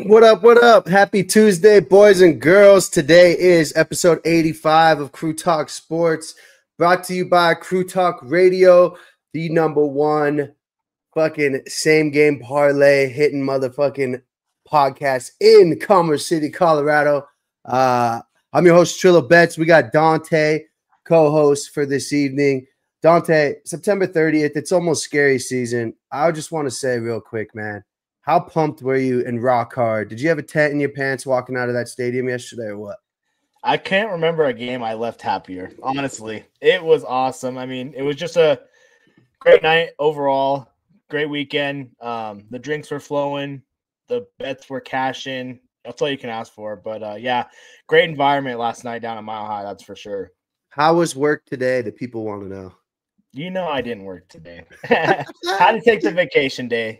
What up? What up? Happy Tuesday, boys and girls. Today is episode 85 of Crew Talk Sports, brought to you by Crew Talk Radio, the number one fucking same game parlay hitting motherfucking podcast in Commerce City, Colorado. I'm your host, Trillo Betts. We got Dante, co-host for this evening. Dante, September 30th, it's almost scary season. I just want to say real quick, man, how pumped were you and rock hard? Did you have a tent in your pants walking out of that stadium yesterday or what? I can't remember a game I left happier, honestly. It was awesome. I mean, it was just a great night overall, great weekend. The drinks were flowing, the bets were cashing. That's all you can ask for. But, yeah, great environment last night down at Mile High, that's for sure. How was work today that people want to know? You know I didn't work today. Had to take the vacation day,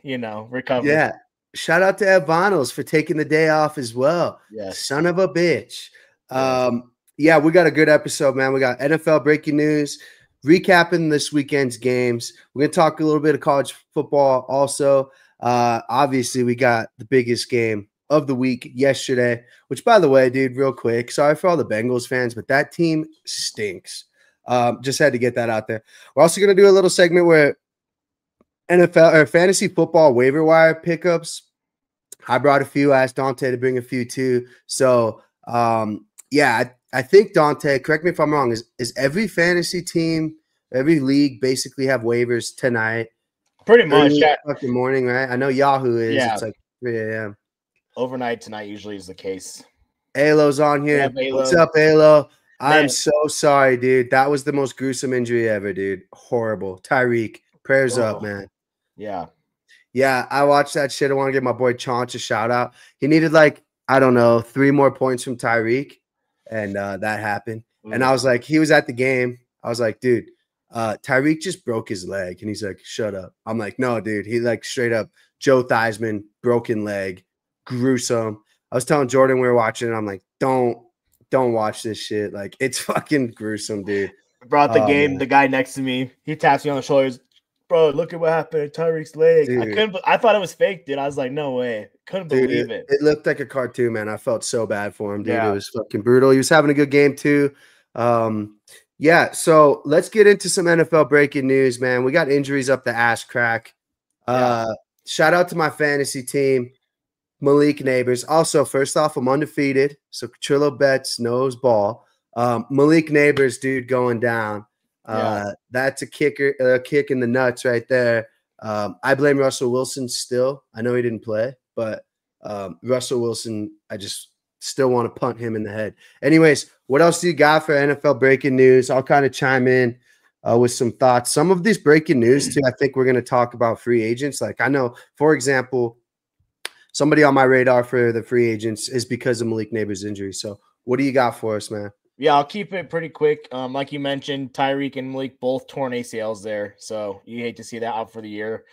recover. Yeah. Shout out to Ed Vinyls for taking the day off as well. Yes. Son of a bitch. Yeah, we got a good episode, man. We got NFL breaking news, recapping this weekend's games. We're going to talk a little bit of college football also. Obviously, we got the biggest game of the week yesterday, which, by the way, dude, real quick, sorry for all the Bengals fans, but that team stinks. Just had to get that out there. We're also going to do a little segment where NFL or fantasy football waiver wire pickups. I brought a few. I asked Dante to bring a few too. So, yeah, I think, Dante, correct me if I'm wrong, is every fantasy team, every league basically have waivers tonight? Pretty much. Yeah. Fucking morning, right? I know Yahoo is. Yeah. It's like 3 a.m. Overnight tonight usually is the case. Alo's on here. Yeah, what's up, Alo? I'm so sorry, dude. That was the most gruesome injury ever, dude. Horrible. Tyreek, prayers up, man. Yeah. Yeah, I watched that shit. I want to give my boy Chaunch a shout out. He needed, like, I don't know, 3 more points from Tyreek, and that happened. And I was like, he was at the game. I was like, dude, Tyreek just broke his leg. And he's like, shut up. I'm like, no, dude. He, like, straight up Joe Theismann, broken leg, gruesome. I was telling Jordan we were watching it. I'm like, don't watch this shit. Like, it's fucking gruesome, dude. Brought the game. Man. The guy next to me, he taps me on the shoulders. Bro, look at what happened to Tyreek's leg. Dude. I thought it was fake, dude. I was like, no way. Couldn't believe it. It looked like a cartoon, man. I felt so bad for him, dude. Yeah. It was fucking brutal. He was having a good game too. Yeah, so let's get into some NFL breaking news, man. We got injuries up the ass crack. Shout out to my fantasy team, Malik Neighbors. Also, first off, I'm undefeated, so Trillo Betts knows ball. Malik Neighbors, dude, going down. That's a kick in the nuts right there. I blame Russell Wilson still. I know he didn't play, but Russell Wilson, I just still want to punt him in the head. Anyways, what else do you got for NFL breaking news? I'll kind of chime in with some thoughts. Some of these breaking news, too, I think we're going to talk about free agents. Like, I know, for example, somebody on my radar for the free agents is because of Malik Neighbors' injury. So what do you got for us, man? Yeah, I'll keep it pretty quick. Like you mentioned, Tyreek and Malik both torn ACLs there, so you hate to see that out for the year.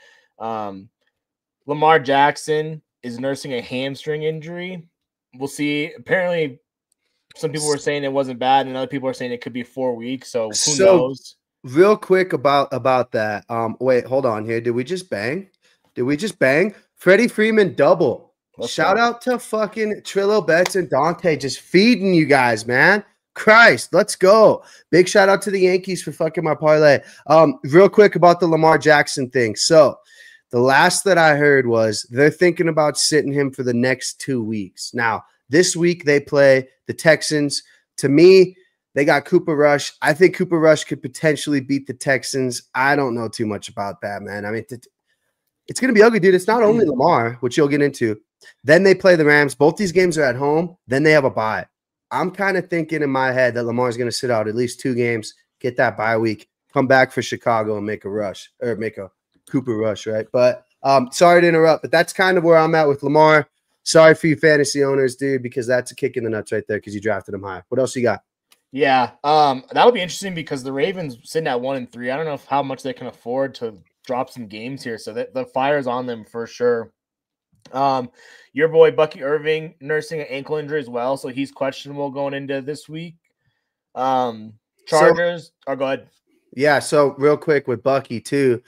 Lamar Jackson is nursing a hamstring injury. We'll see. Apparently, some people were saying it wasn't bad, and other people are saying it could be 4 weeks, so who knows? Real quick about that. Wait, hold on here. Did we just bang? Freddie Freeman double. Shout out to fucking Trillo Betts and Dante just feeding you guys, man. Christ, let's go. Big shout out to the Yankees for fucking my parlay. Real quick about the Lamar Jackson thing. So the last that I heard was they're thinking about sitting him for the next 2 weeks. Now, this week they play the Texans. To me, they got Cooper Rush. I think Cooper Rush could potentially beat the Texans. I don't know too much about that, man. I mean, it's going to be ugly, dude. It's not only Lamar, which you'll get into. Then they play the Rams. Both these games are at home. Then they have a bye. I'm kind of thinking in my head that Lamar's going to sit out at least 2 games, get that bye week, come back for Chicago and make a Cooper Rush, right? But sorry to interrupt, but that's kind of where I'm at with Lamar. Sorry for you fantasy owners, dude, because that's a kick in the nuts right there because you drafted him high. What else you got? Yeah, that'll be interesting because the Ravens sitting at 1-3. I don't know how much they can afford to drop some games here, so that the fire's on them for sure. Your boy Bucky Irving nursing an ankle injury as well, so he's questionable going into this week. Chargers, go ahead. Yeah, so real quick with Bucky too.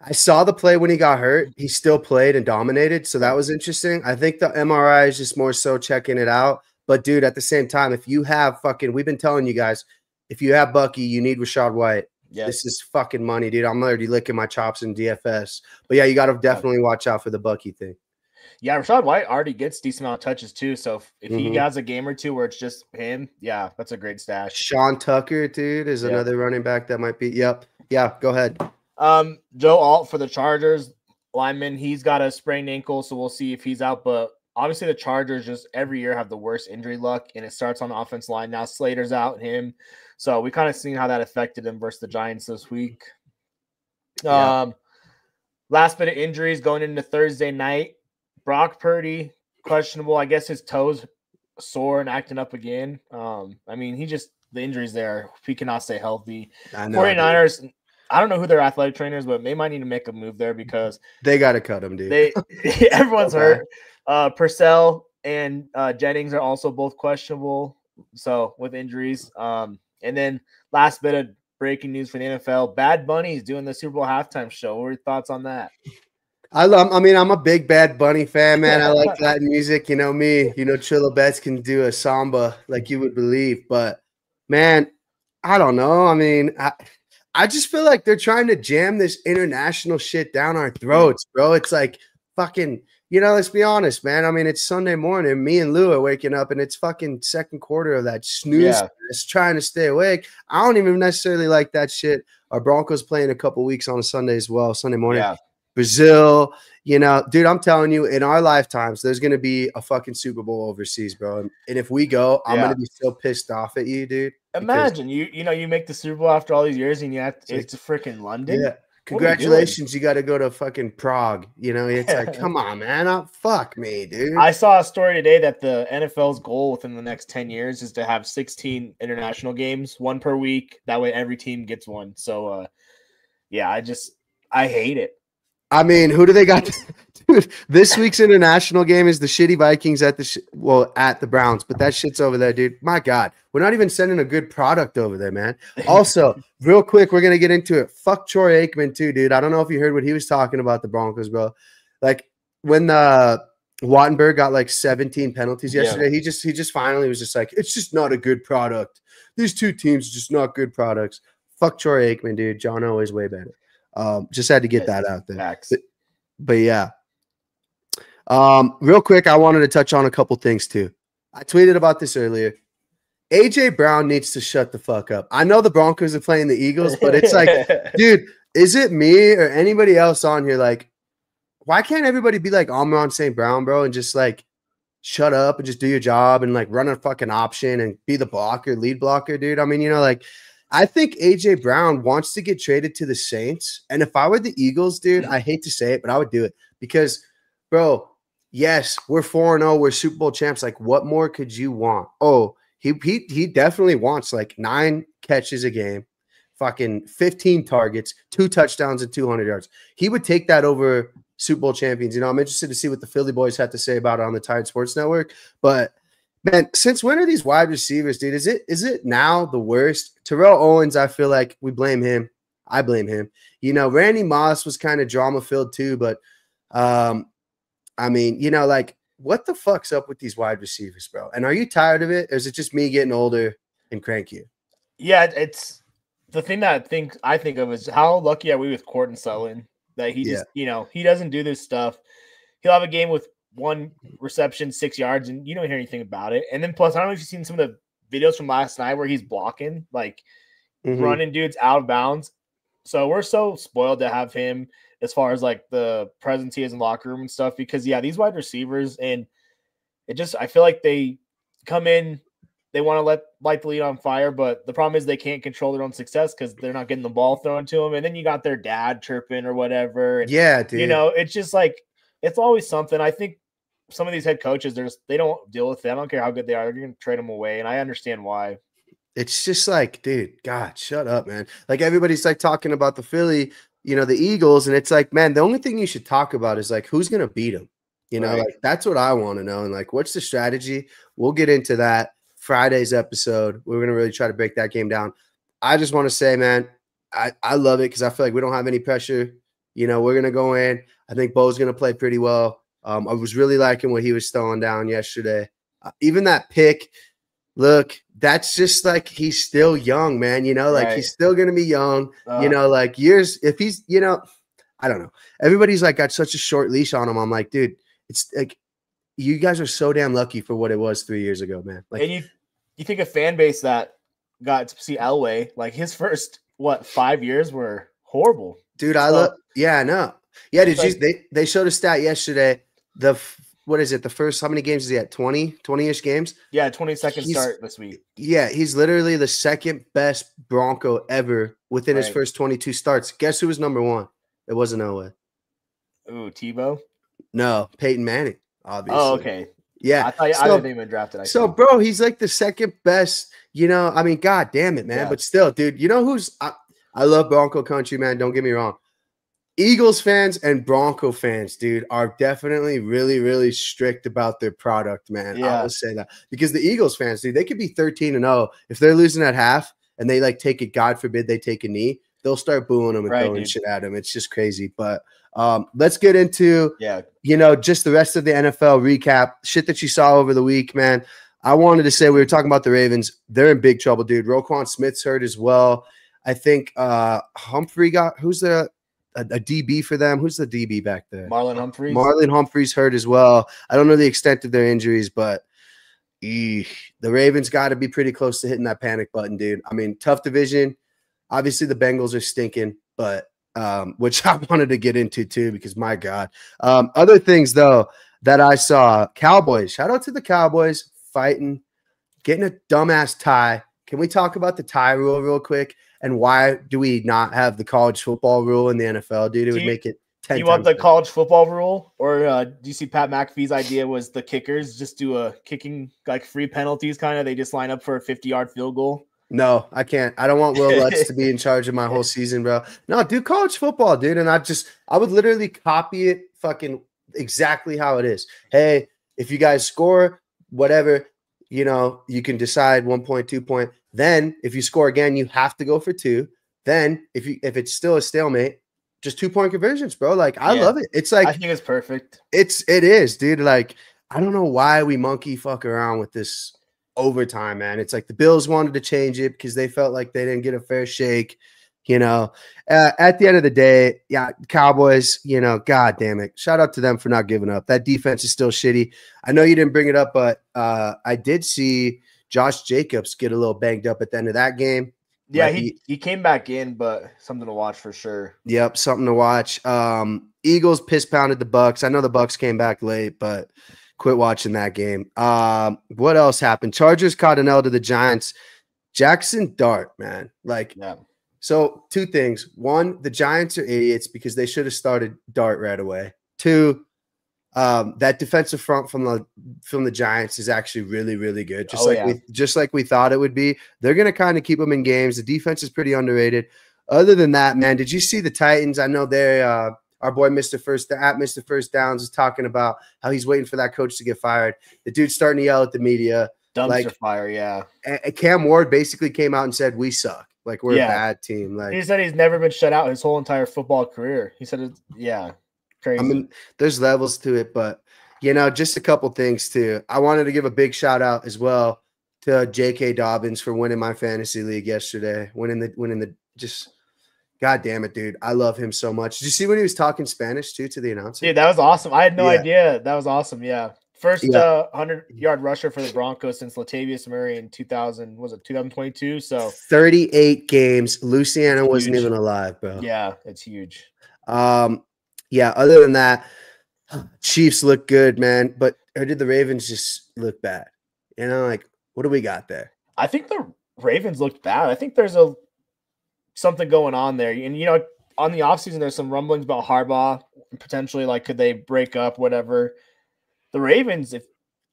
I saw the play when he got hurt. He still played and dominated, so that was interesting. I think the MRI is just more so checking it out. But, dude, at the same time, if you have we've been telling you guys, if you have Bucky, you need Rachaad White. Yep. This is fucking money, dude. I'm already licking my chops in DFS. But, yeah, you got to definitely watch out for the Bucky thing. Yeah, Rachaad White already gets decent amount of touches too. So if he has a game or two where it's just him, yeah, that's a great stash. Sean Tucker, dude, is another running back that might be. Yep. Yeah, go ahead. Joe Alt for the Chargers lineman. He's got a sprained ankle, so we'll see if he's out. But obviously, the Chargers just every year have the worst injury luck, and it starts on the offense line. Now Slater's out, him. So we kind of seen how that affected him versus the Giants this week. Last bit of injuries going into Thursday night. Brock Purdy, questionable. I guess his toes sore and acting up again. I mean, the injuries there. He cannot stay healthy. 49ers, I don't know who their athletic trainers, but they might need to make a move there because they got to cut him, dude. Everyone's hurt. Purcell and Jennings are also both questionable. So with injuries. And then last bit of breaking news for the NFL. Bad Bunny's doing the Super Bowl halftime show. What are your thoughts on that? I'm a big Bad Bunny fan, man. I like Latin music. You know me. You know, Trillo Betts can do a samba like you would believe. But, man, I don't know. I mean, I just feel like they're trying to jam this international shit down our throats, bro. It's like fucking, let's be honest, man. I mean, it's Sunday morning. Me and Lou are waking up, and it's fucking second quarter of that snooze. It's trying to stay awake. I don't even necessarily like that shit. Our Broncos playing a couple weeks on a Sunday as well, Sunday morning. Yeah. Brazil, dude, I'm telling you, in our lifetimes, there's going to be a fucking Super Bowl overseas, bro. And if we go, I'm going to be so pissed off at you, dude. Imagine you make the Super Bowl after all these years and it's freaking London. Yeah. Congratulations. You got to go to fucking Prague. It's like, come on, man. Fuck me, dude. I saw a story today that the NFL's goal within the next 10 years is to have 16 international games, one per week. That way every team gets one. So, I hate it. I mean, who do they got? Dude, this week's international game is the shitty Vikings at the Browns, but that shit's over there, dude. My God, we're not even sending a good product over there, man. Also, real quick, we're gonna get into it. Fuck Troy Aikman too, dude. I don't know if you heard what he was talking about the Broncos, bro. Like when Wattenberg got like 17 penalties yesterday, he just finally was just like, it's just not a good product. These two teams are just not good products. Fuck Troy Aikman, dude. John O is way better. Just had to get that out there. But yeah. Real quick, I wanted to touch on a couple things too. I tweeted about this earlier. AJ Brown needs to shut the fuck up. I know the Broncos are playing the Eagles, but it's like, dude, is it me or anybody else on here? Like, why can't everybody be like Amon St. Brown, bro, and just like shut up and just do your job and like run a fucking option and be the lead blocker, dude? I mean, I think A.J. Brown wants to get traded to the Saints. And if I were the Eagles, dude, I hate to say it, but I would do it. Because, bro, yes, we're 4-0. We're Super Bowl champs. Like, what more could you want? Oh, he definitely wants, like, 9 catches a game, fucking 15 targets, 2 touchdowns, and 200 yards. He would take that over Super Bowl champions. I'm interested to see what the Philly boys have to say about it on the Tide Sports Network. But – man, since when are these wide receivers, dude? Is it now the worst? Terrell Owens, I feel like we blame him. I blame him. Randy Moss was kind of drama-filled too, but I mean, like what the fuck's up with these wide receivers, bro? And are you tired of it? Or is it just me getting older and cranky? Yeah, it's the thing that I think of is how lucky are we with Courtland Sutton that he just, he doesn't do this stuff. He'll have a game with 1 reception, 6 yards, and you don't hear anything about it. And then plus, I don't know if you've seen some of the videos from last night where he's blocking, like running dudes out of bounds. So we're so spoiled to have him as far as like the presence he has in the locker room and stuff, because these wide receivers, and I feel like they come in, they want to light the lead on fire, but the problem is they can't control their own success because they're not getting the ball thrown to them. And then you got their dad chirping or whatever. And, yeah, dude. It's just like, it's always something. I think some of these head coaches, they don't deal with it. I don't care how good they are. They're going to trade them away, and I understand why. It's just like, dude, God, shut up, man. Like everybody's like talking about the Philly, the Eagles, and it's like, man, the only thing you should talk about is like who's going to beat them. Like that's what I want to know. And like, what's the strategy? We'll get into that Friday's episode. We're going to really try to break that game down. I just want to say, man, I love it because I feel like we don't have any pressure. we're gonna go in. I think Bo's gonna play pretty well. I was really liking what he was throwing down yesterday. Even that pick. Look, that's just like he's still young, man. Like Right. he's still gonna be young. Like years. If he's, I don't know. Everybody's like got such a short leash on him. I'm like, dude, it's like you guys are so damn lucky for what it was 3 years ago, man. Like, and you think a fan base that got to see Elway, like his first 5 years were horrible. Dude, I love. Yeah, I know. Yeah, did you? They showed a stat yesterday. What is it? The first, how many games is he at? 20-ish games? Yeah, 22nd start this week. Yeah, he's literally the second best Bronco ever within his first 22 starts. Guess who was number one? It wasn't Elway. Ooh, Tebow? No, Peyton Manning, obviously. Oh, okay. Yeah. I didn't even draft it. So, bro, he's like the second best, I mean, God damn it, man. Yeah. But still, dude, who's I love Bronco country, man. Don't get me wrong. Eagles fans and Bronco fans, dude, are definitely really, really strict about their product, man. Yeah. I will say that because the Eagles fans, dude, they could be 13-0. If they're losing at half and they like take it, God forbid they take a knee, they'll start booing them and throwing shit at them. It's just crazy. But let's get into, just the rest of the NFL recap, shit that you saw over the week, man. I wanted to say, we were talking about the Ravens. They're in big trouble, dude. Roquan Smith's hurt as well. I think Humphrey who's a DB for them. Who's the DB back there? Marlon Humphreys. Marlon Humphreys hurt as well. I don't know the extent of their injuries, but the Ravens got to be pretty close to hitting that panic button, dude. I mean, tough division. Obviously, the Bengals are stinking, but which I wanted to get into too because, my God. Other things, though, that I saw. Cowboys. Shout out to the Cowboys fighting, getting a dumbass tie. Can we talk about the tie rule real quick? And why do we not have the college football rule in the NFL, dude? It would make it 10 times. You want the college football rule? Or do you see Pat McAfee's idea was the kickers just do a kicking, like free penalties kind of? They just line up for a 50-yard field goal? No, I can't. I don't want Will Lutz to be in charge of my whole season, bro. No, do college football, dude. And I would literally copy it fucking exactly how it is. Hey, if you guys score, whatever, you can decide 1 point, 2 point. Then if you score again, you have to go for 2. Then if it's still a stalemate, just 2-point conversions, bro. Like I love it. It's like I think it's perfect. It is, dude. Like I don't know why we monkey fuck around with this overtime, man. It's like the Bills wanted to change it because they felt like they didn't get a fair shake. At the end of the day, Cowboys, God damn it. Shout out to them for not giving up. That defense is still shitty. I know you didn't bring it up, but I did see Josh Jacobs get a little banged up at the end of that game. Yeah, he came back in, but something to watch for sure. Yep, something to watch. Eagles piss pounded the Bucks. I know the Bucks came back late, but quit watching that game. What else happened? Chargers caught an L to the Giants. Jackson Dart, man. So 2 things. 1, the Giants are idiots because they should have started Dart right away. 2, that defensive front from the Giants is actually really, really good. Just like we thought it would be. They're going to kind of keep them in games. The defense is pretty underrated. Other than that, man, did you see the Titans? I know they our boy Mr. First Downs is talking about how he's waiting for that coach to get fired. The dude's starting to yell at the media. Dumpster fire, yeah. Cam Ward basically came out and said, "We suck. Like we're a bad team." Like he said, he's never been shut out his whole entire football career. He said, crazy. I mean, there's levels to it, but just a couple things too. I wanted to give a big shout out as well to J.K. Dobbins for winning my fantasy league yesterday. Winning the just. God damn it, dude. I love him so much. Did you see when he was talking Spanish too to the announcer? Dude, that was awesome. I had no idea. That was awesome. Yeah. First 100-yard rusher for the Broncos since Latavius Murray in 2022. So 38 games. Luciano wasn't even alive, bro. Yeah, it's huge. Other than that, Chiefs look good, man. But or did the Ravens just look bad? What do we got there? I think the Ravens looked bad. I think there's something going on there. And, on the offseason, there's some rumblings about Harbaugh. Potentially, could they break up, whatever. The Ravens,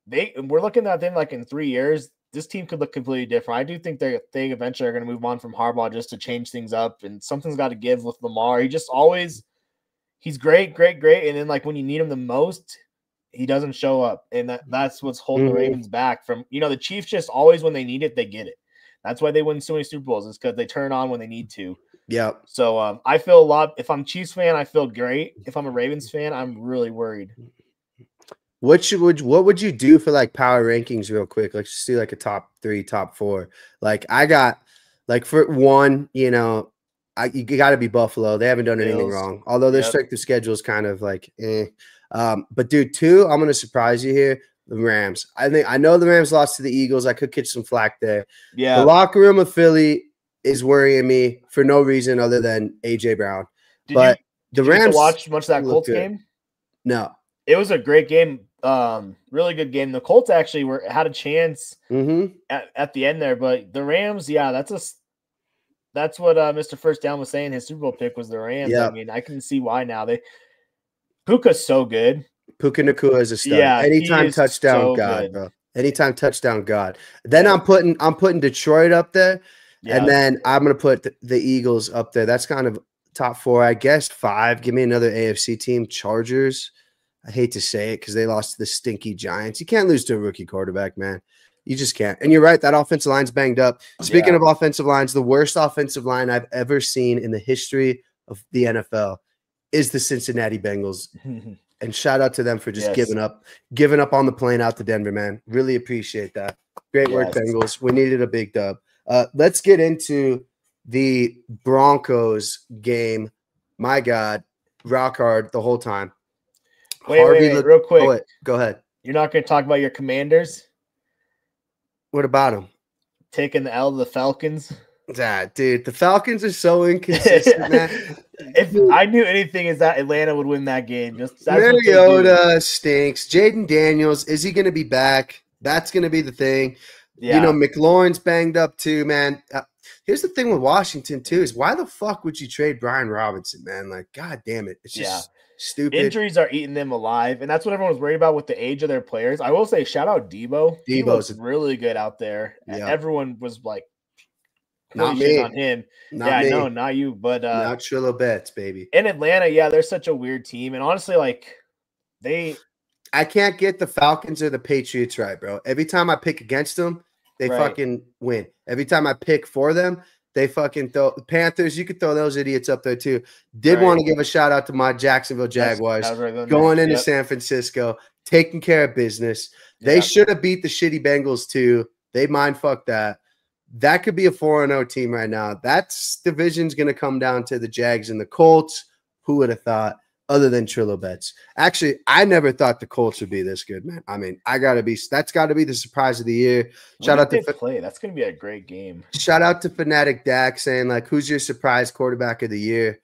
we're looking at them in 3 years, this team could look completely different. I do think they eventually are going to move on from Harbaugh just to change things up. And something's got to give with Lamar. He's great. And then, when you need him the most, he doesn't show up. And that's what's holding the Ravens back from, the Chiefs just always, when they need it, they get it. That's why they win so many Super Bowls. It's because they turn on when they need to. Yep. So I feel a lot. If I'm Chiefs fan, I feel great. If I'm a Ravens fan, I'm really worried. What would you do for like power rankings real quick? Let's just do like a top 3, top 4. Like I got like for one, you got to be Buffalo. They haven't done anything Bills. wrong. Although their Yep. strength of schedule is kind of like but dude, 2, I'm gonna surprise you here. The Rams. I know the Rams lost to the Eagles. I could catch some flack there. Yeah. The locker room of Philly is worrying me for no reason other than AJ Brown. Did the you Rams watch much of that Colts game? No. It was a great game. Really good game. The Colts actually had a chance at the end there, but the Rams, yeah, that's what Mr. First Down was saying. His Super Bowl pick was the Rams. Yep. I mean, I can see why now. Puka's so good. Puka Nacua is a stud. Yeah, anytime touchdown, so God, good. Bro. Anytime touchdown, God. Then I'm putting Detroit up there, and then I'm gonna put the Eagles up there. That's kind of top 4, I guess. 5. Give me another AFC team. Chargers. I hate to say it because they lost to the stinky Giants. You can't lose to a rookie quarterback, man. You just can't. And you're right. That offensive line's banged up. Speaking of offensive lines, the worst offensive line I've ever seen in the history of the NFL is the Cincinnati Bengals. And shout out to them for just giving up on the plane out to Denver, man. Really appreciate that. Great work, Bengals. We needed a big dub. Let's get into the Broncos game. My God, rock hard the whole time. Wait, real quick. Oh, wait. Go ahead. You're not going to talk about your Commanders? What about them? Taking the L to the Falcons? Dude, the Falcons are so inconsistent, man. If I knew anything, is that Atlanta would win that game. Mariota stinks. Jaden Daniels, is he going to be back? That's going to be the thing. Yeah. McLaurin's banged up too, man. Here's the thing with Washington too is why the fuck would you trade Brian Robinson, man? Like, God damn it. It's just stupid. Injuries are eating them alive, and that's what everyone was worried about with the age of their players. I will say, shout out Debo. Debo's really good out there. Yeah. Everyone was like, not me on him. Not me. No, not you, but not Trillo Betts, baby. In Atlanta, they're such a weird team, and honestly, like I can't get the Falcons or the Patriots right, bro. Every time I pick against them, they fucking win. Every time I pick for them, they fucking throw Panthers. You could throw those idiots up there too. Did want to give a shout out to my Jacksonville Jaguars going into San Francisco, taking care of business. They should have beat the shitty Bengals too. They mind fucked that. That could be a 4-0 team right now. That division's going to come down to the Jags and the Colts. Who would have thought? Other than Trillo Betts. Actually, I never thought the Colts would be this good, man. I mean, that's got to be the surprise of the year. Shout out to play. That's going to be a great game. Shout out to Fanatic Dak saying, like, who's your surprise quarterback of the year?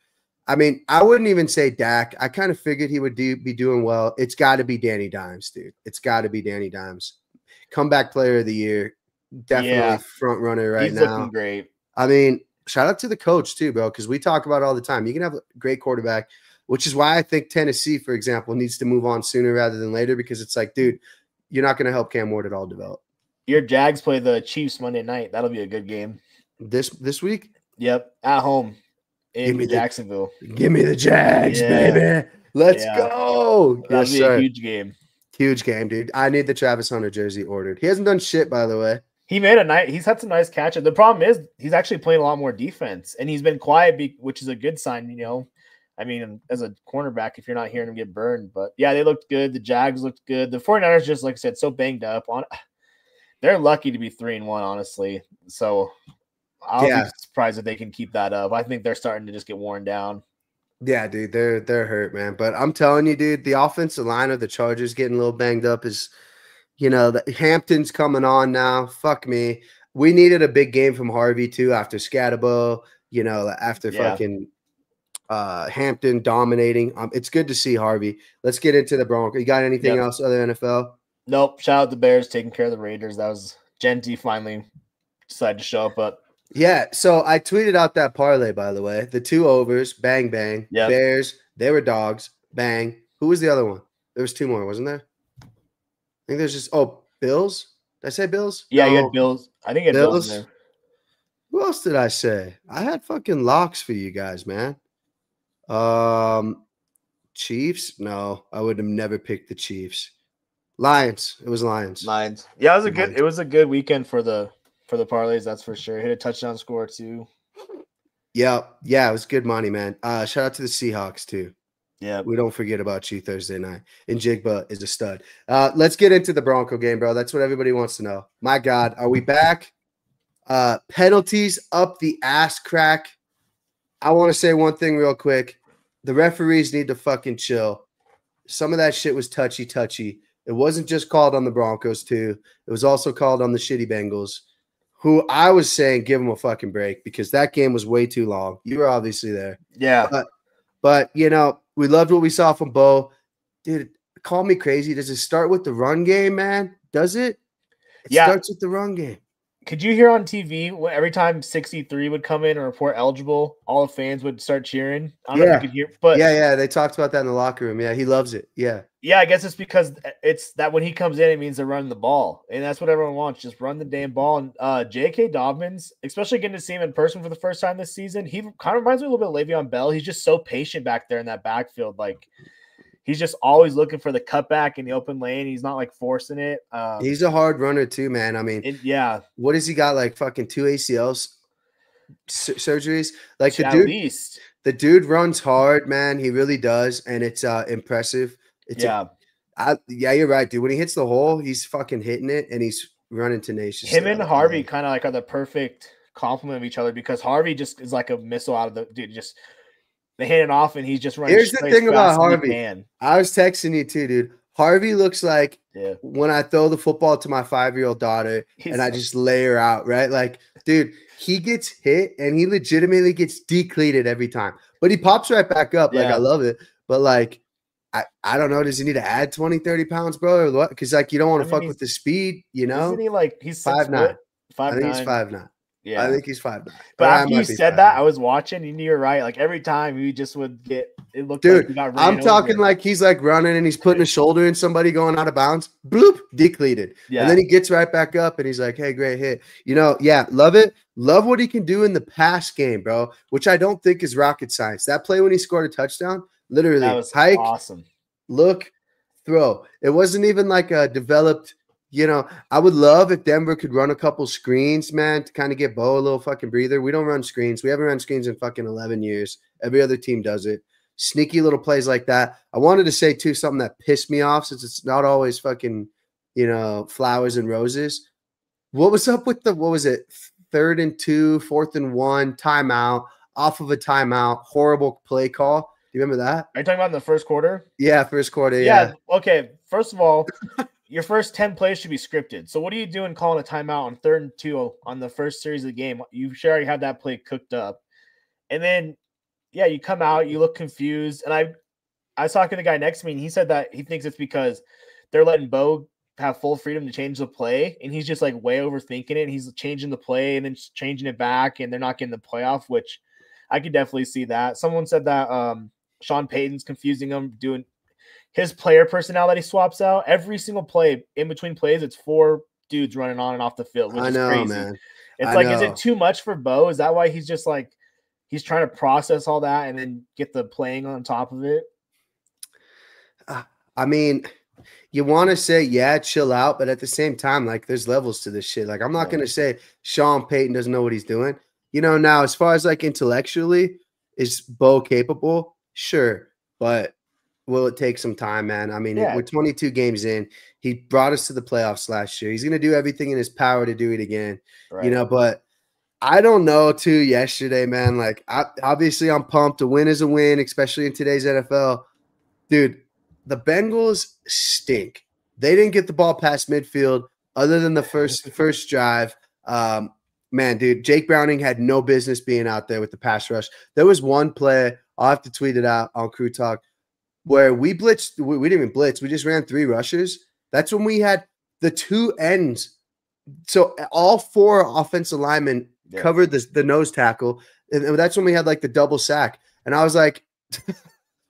I mean, I wouldn't even say Dak. I kind of figured he would be doing well. It's got to be Danny Dimes, dude. It's got to be Danny Dimes. Comeback player of the year. Definitely front runner right now. He's looking great. I mean, shout out to the coach too, bro, because we talk about it all the time. You can have a great quarterback, which is why I think Tennessee, for example, needs to move on sooner rather than later because it's like, dude, you're not going to help Cam Ward at all develop. Your Jags play the Chiefs Monday night. That'll be a good game. This week? Yep, at home in Jacksonville. Give me the Jags, baby. Let's go. That'll be a huge game. Huge game, dude. I need the Travis Hunter jersey ordered. He hasn't done shit, by the way. He's had some nice catches. The problem is he's actually playing a lot more defense, and he's been quiet, which is a good sign, I mean, as a cornerback, if you're not hearing him get burned. But, they looked good. The Jags looked good. The 49ers, just like I said, so banged up. They're lucky to be 3-1, honestly. So I'll be surprised if they can keep that up. I think they're starting to just get worn down. Yeah, dude, they're hurt, man. But I'm telling you, dude, the offensive line of the Chargers getting a little banged up is – the Hampton's coming on now. Fuck me. We needed a big game from Harvey too after Scatabo, after fucking Hampton dominating. It's good to see Harvey. Let's get into the Broncos. You got anything else other NFL? Nope. Shout out the Bears taking care of the Raiders. That was Genty finally decided to show up. But yeah, so I tweeted out that parlay, by the way. The 2 overs, bang, bang. Yep. Bears, they were dogs, bang. Who was the other one? There was 2 more, wasn't there? I think there's just Bills. Did I say Bills? Yeah, you had Bills. I think you had Bills in there. Who else did I say? I had fucking locks for you guys, man. Chiefs? No, I would have never picked the Chiefs. Lions. It was Lions. Yeah, it was a good weekend for the parlays, that's for sure. Hit a touchdown score too. Yeah, it was good money, man. Shout out to the Seahawks too. Yeah. We don't forget about you Thursday night. And Jigba is a stud. Let's get into the Bronco game, bro. That's what everybody wants to know. My God, are we back? Penalties up the ass crack. I want to say one thing real quick. The referees need to fucking chill. Some of that shit was touchy. It wasn't just called on the Broncos too. It was also called on the shitty Bengals, who I was saying give them a fucking break because that game was way too long. You were obviously there. Yeah. But you know, we loved what we saw from Bo. Dude, call me crazy. Does it start with the run game, man? Does it? It starts with the run game. Could you hear on TV every time 63 would come in and report eligible, all the fans would start cheering? I don't know if you could hear, but yeah, they talked about that in the locker room. Yeah, he loves it. Yeah, I guess it's because it's that when he comes in, it means they're running the ball, and that's what everyone wants. Just run the damn ball. And J.K. Dobbins, especially getting to see him in person for the first time this season, he kind of reminds me a little bit of Le'Veon Bell. He's just so patient back there in that backfield, like. He's just always looking for the cutback in the open lane. He's not like forcing it. He's a hard runner too, man. I mean, what has he got? Like fucking 2 ACLs surgeries? Like the dude runs hard, man. He really does, and it's impressive. You're right, dude. When he hits the hole, he's fucking hitting it, and he's running tenacious. Him and Harvey kind of like are the perfect complement of each other because Harvey just is like a missile out of the dude. Just they hand it off, and he's just running. Here's the thing about Harvey. I was texting you too, dude. Harvey looks like when I throw the football to my 5-year-old daughter and I just lay her out, right? Like, dude, he gets hit and he legitimately gets decleated every time. But he pops right back up. Like, I love it. But, like, I don't know. Does he need to add 20, 30 pounds, bro, or what? Because, like, you don't want to fuck with the speed, you know? Isn't he, like, he's 5'9". I think he's 5'9". Yeah, I think he's 5'9". But after you said that, I was watching, and you're right. Like every time, he just would get it looked like he got ran I'm talking like he's like running and he's putting a shoulder in somebody going out of bounds. Bloop, decleated. Yeah. And then he gets right back up and he's like, "Hey, great hit." You know, love it. Love what he can do in the pass game, bro. Which I don't think is rocket science. That play when he scored a touchdown, literally, that was hike, awesome. Look, throw. It wasn't even like a developed. You know, I would love if Denver could run a couple screens, man, to kind of get Bo a little fucking breather. We don't run screens. We haven't run screens in fucking 11 years. Every other team does it. Sneaky little plays like that. I wanted to say, too, something that pissed me off since it's not always fucking, you know, flowers and roses. What was up with what was it, 3rd and 2, 4th and 1, timeout, off of a timeout, horrible play call? Do you remember that? Are you talking about in the first quarter? Yeah, first quarter, yeah. Okay, first of all, your first 10 plays should be scripted. So what are you doing calling a timeout on 3rd and 2 on the first series of the game? You should already have that play cooked up. And then, you come out, you look confused. And I was talking to the guy next to me, and he said that he thinks it's because they're letting Bo have full freedom to change the play. And he's just like way overthinking it. He's changing the play and then changing it back, and they're not getting the playoff, which I could definitely see that. Someone said that Sean Payton's confusing him, doing his player personnel that he swaps out every single play. In between plays, it's 4 dudes running on and off the field, which is crazy. Man. It's like, is it too much for Bo? Is that why he's just like he's trying to process all that and then get the playing on top of it? I mean, you want to say, chill out, but at the same time, like, there's levels to this shit. Like, I'm not going to say Sean Payton doesn't know what he's doing. You know, now, as far as, like, intellectually, is Bo capable? Sure, but will it take some time, man? I mean, we're 22 games in. He brought us to the playoffs last year. He's going to do everything in his power to do it again, you know, but I don't know, too, yesterday, man. Like, obviously, I'm pumped. A win is a win, especially in today's NFL. Dude, the Bengals stink. They didn't get the ball past midfield other than the first drive. Man, dude, Jake Browning had no business being out there with the pass rush. There was one play, I'll have to tweet it out on Crew Talk, where we blitzed. We didn't even blitz. We just ran 3 rushes. That's when we had the 2 ends. So all 4 offensive linemen covered the nose tackle. And that's when we had like the double sack. And I was like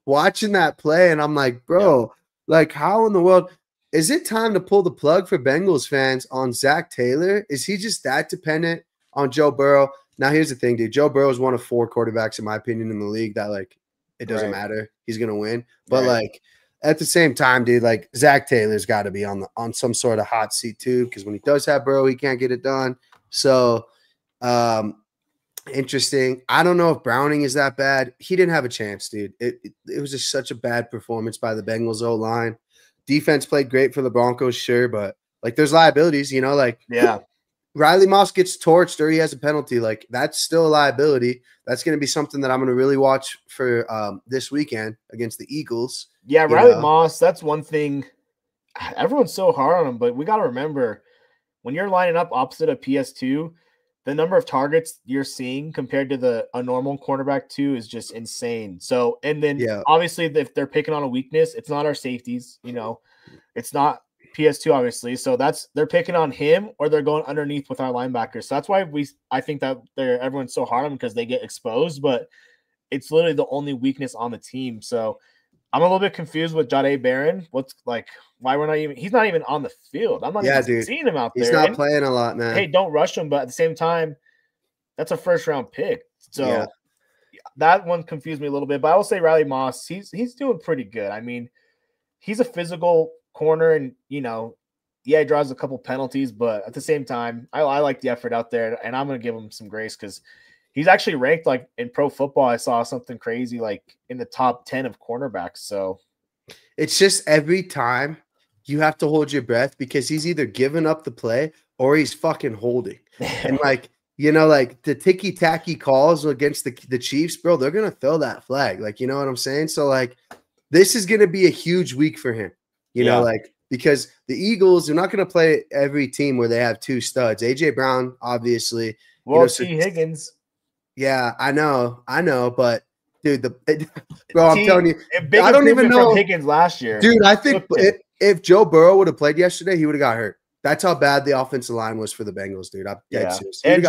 watching that play, and I'm like, bro, like, how in the world is it time to pull the plug for Bengals fans on Zach Taylor? Is he just that dependent on Joe Burrow? Now, here's the thing, dude. Joe Burrow is one of 4 quarterbacks, in my opinion, in the league that, like, it doesn't matter. He's going to win. But, like, at the same time, dude, like, Zach Taylor's got to be on some sort of hot seat, too, because when he does have Burrow, he can't get it done. So, interesting. I don't know if Browning is that bad. He didn't have a chance, dude. It was just such a bad performance by the Bengals O-line. Defense played great for the Broncos, sure, but like there's liabilities, you know, like Yeah. Riley Moss gets torched or he has a penalty. Like that's still a liability. That's going to be something that I'm going to really watch for this weekend against the Eagles. Yeah, You Riley know? Moss, that's one thing. Everyone's so hard on him, but we got to remember when you're lining up opposite of PS2, the number of targets you're seeing compared to a normal cornerback 2 is just insane. So, and then Yeah. obviously if they're picking on a weakness, it's not our safeties, you know, it's not PS2 obviously. So they're picking on him or they're going underneath with our linebackers. So that's why I think that everyone's so hard on them because they get exposed, but it's literally the only weakness on the team. So I'm a little bit confused with Jahdae Barron. What's like why we're not even he's not even on the field. I'm not even seeing him out He's there. not playing a lot, man. Hey, don't rush him, but at the same time, that's a first round pick. So Yeah. that one confused me a little bit. But I will say Riley Moss, he's doing pretty good. I mean, he's a physical corner, and you know, yeah, he draws a couple penalties, but at the same time, I like the effort out there, and I'm gonna give him some grace because he's actually ranked like in pro football. I saw something crazy like in the top 10 of cornerbacks. So it's just every time you have to hold your breath because he's either giving up the play or he's fucking holding. And like, you know, like the ticky-tacky calls against the Chiefs, bro, they're going to throw that flag. Like, you know what I'm saying? So like, this is going to be a huge week for him, you know, like, because the Eagles are not going to play every team where they have two studs. AJ Brown, obviously. Well, you know, T. Higgins. Yeah, I know, but dude, bro, I'm telling you, I don't even know from Higgins last year, dude. I think if Joe Burrow would have played yesterday, he would have got hurt. That's how bad the offensive line was for the Bengals, dude. I'm dead serious. And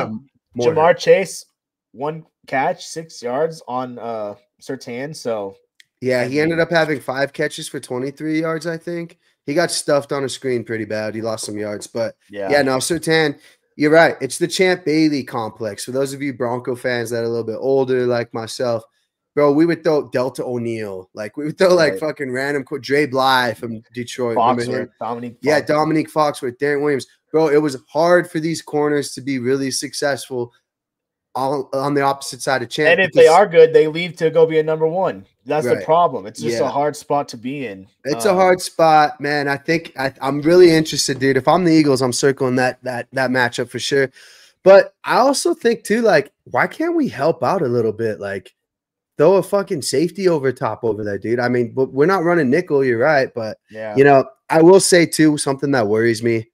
Jamar Chase, 1 catch, 6 yards on Surtain. So yeah, he ended up having 5 catches for 23 yards. I think he got stuffed on a screen pretty bad. He lost some yards, but yeah, no, Surtain. You're right. It's the Champ Bailey complex. For those of you Bronco fans that are a little bit older, like myself, bro, we would throw Delta O'Neal. Like, we would throw, like, fucking random – Dre Bly from Detroit. Foxworth, Dominique Foxworth, Darren Williams. Bro, it was hard for these corners to be really successful on the opposite side of Champ. And if they are good, they leave to go be a number 1. That's the problem. It's just a hard spot to be in. It's a hard spot, man. I think I'm really interested, dude. If I'm the Eagles, I'm circling that matchup for sure. But I also think too, like, why can't we help out a little bit? Like, throw a fucking safety over there, dude. I mean, but we're not running nickel. You're right, but you know, I will say too something that worries me.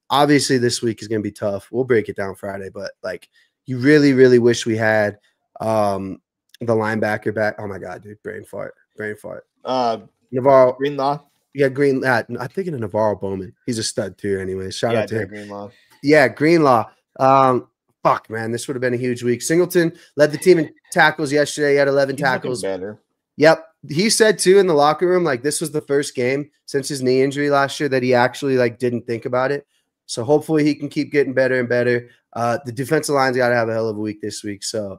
Obviously, this week is gonna be tough. We'll break it down Friday, but like, you really, really wish we had the linebacker back. Oh my god, dude, brain fart. Navarro Greenlaw. Yeah, I'm thinking of Navarro Bowman. He's a stud too. Anyways, shout out to him. Greenlaw. Yeah, Greenlaw. Fuck, man, this would have been a huge week. Singleton led the team in tackles yesterday. He had 11 tackles. Better. Yep. He said too in the locker room, like, this was the first game since his knee injury last year that he actually like didn't think about it. So hopefully he can keep getting better and better. The defensive line's got to have a hell of a week this week. So,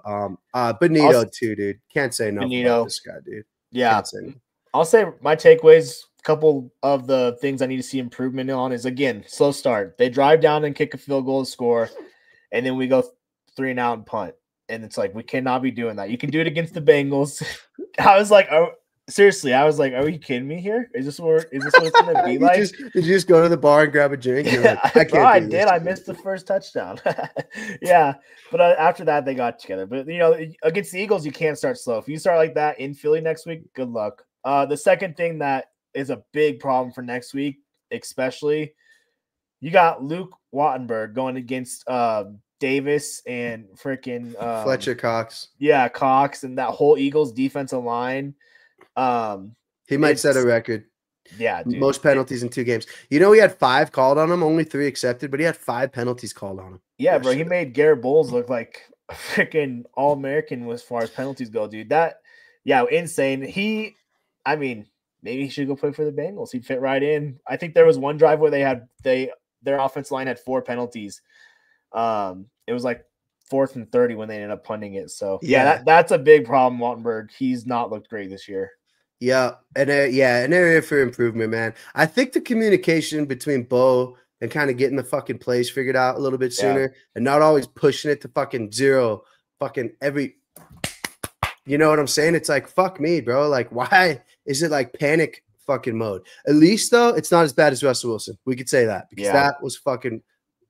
Benito too, dude. Can't say no about this guy, dude. Yeah. I'll say my takeaways, a couple of the things I need to see improvement on is, again, slow start. They drive down and kick a field goal to score, and then we go 3 and out and punt. And it's like, we cannot be doing that. You can do it against the Bengals. I was like, seriously, are you kidding me here? Is this what it's going to be like? Did you just go to the bar and grab a drink? Like, I did. I missed the first touchdown. Yeah. But after that, they got together. But, you know, against the Eagles, you can't start slow. If you start like that in Philly next week, good luck. The second thing that is a big problem for next week, especially, you got Luke Wattenberg going against Davis and freaking Fletcher Cox. Yeah, Cox and that whole Eagles defensive line. He might set a record. Yeah, dude. Most penalties in 2 games. You know, he had 5 called on him, only 3 accepted, but he had 5 penalties called on him. Yeah, bro. He made Garrett Bowles look like a freaking All-American as far as penalties go, dude. Insane. I mean, maybe he should go play for the Bengals. He'd fit right in. I think there was one drive where their offense line had 4 penalties. It was like 4th and 30 when they ended up punting it. So that's a big problem. Wattenberg, he's not looked great this year. Yeah, an area for improvement, man. I think the communication between Bo and kind of getting the fucking plays figured out a little bit sooner and not always pushing it to fucking 0 fucking every. You know what I'm saying? It's like, fuck me, bro. Like, why is it like panic fucking mode? At least though, it's not as bad as Russell Wilson. We could say that because that was fucking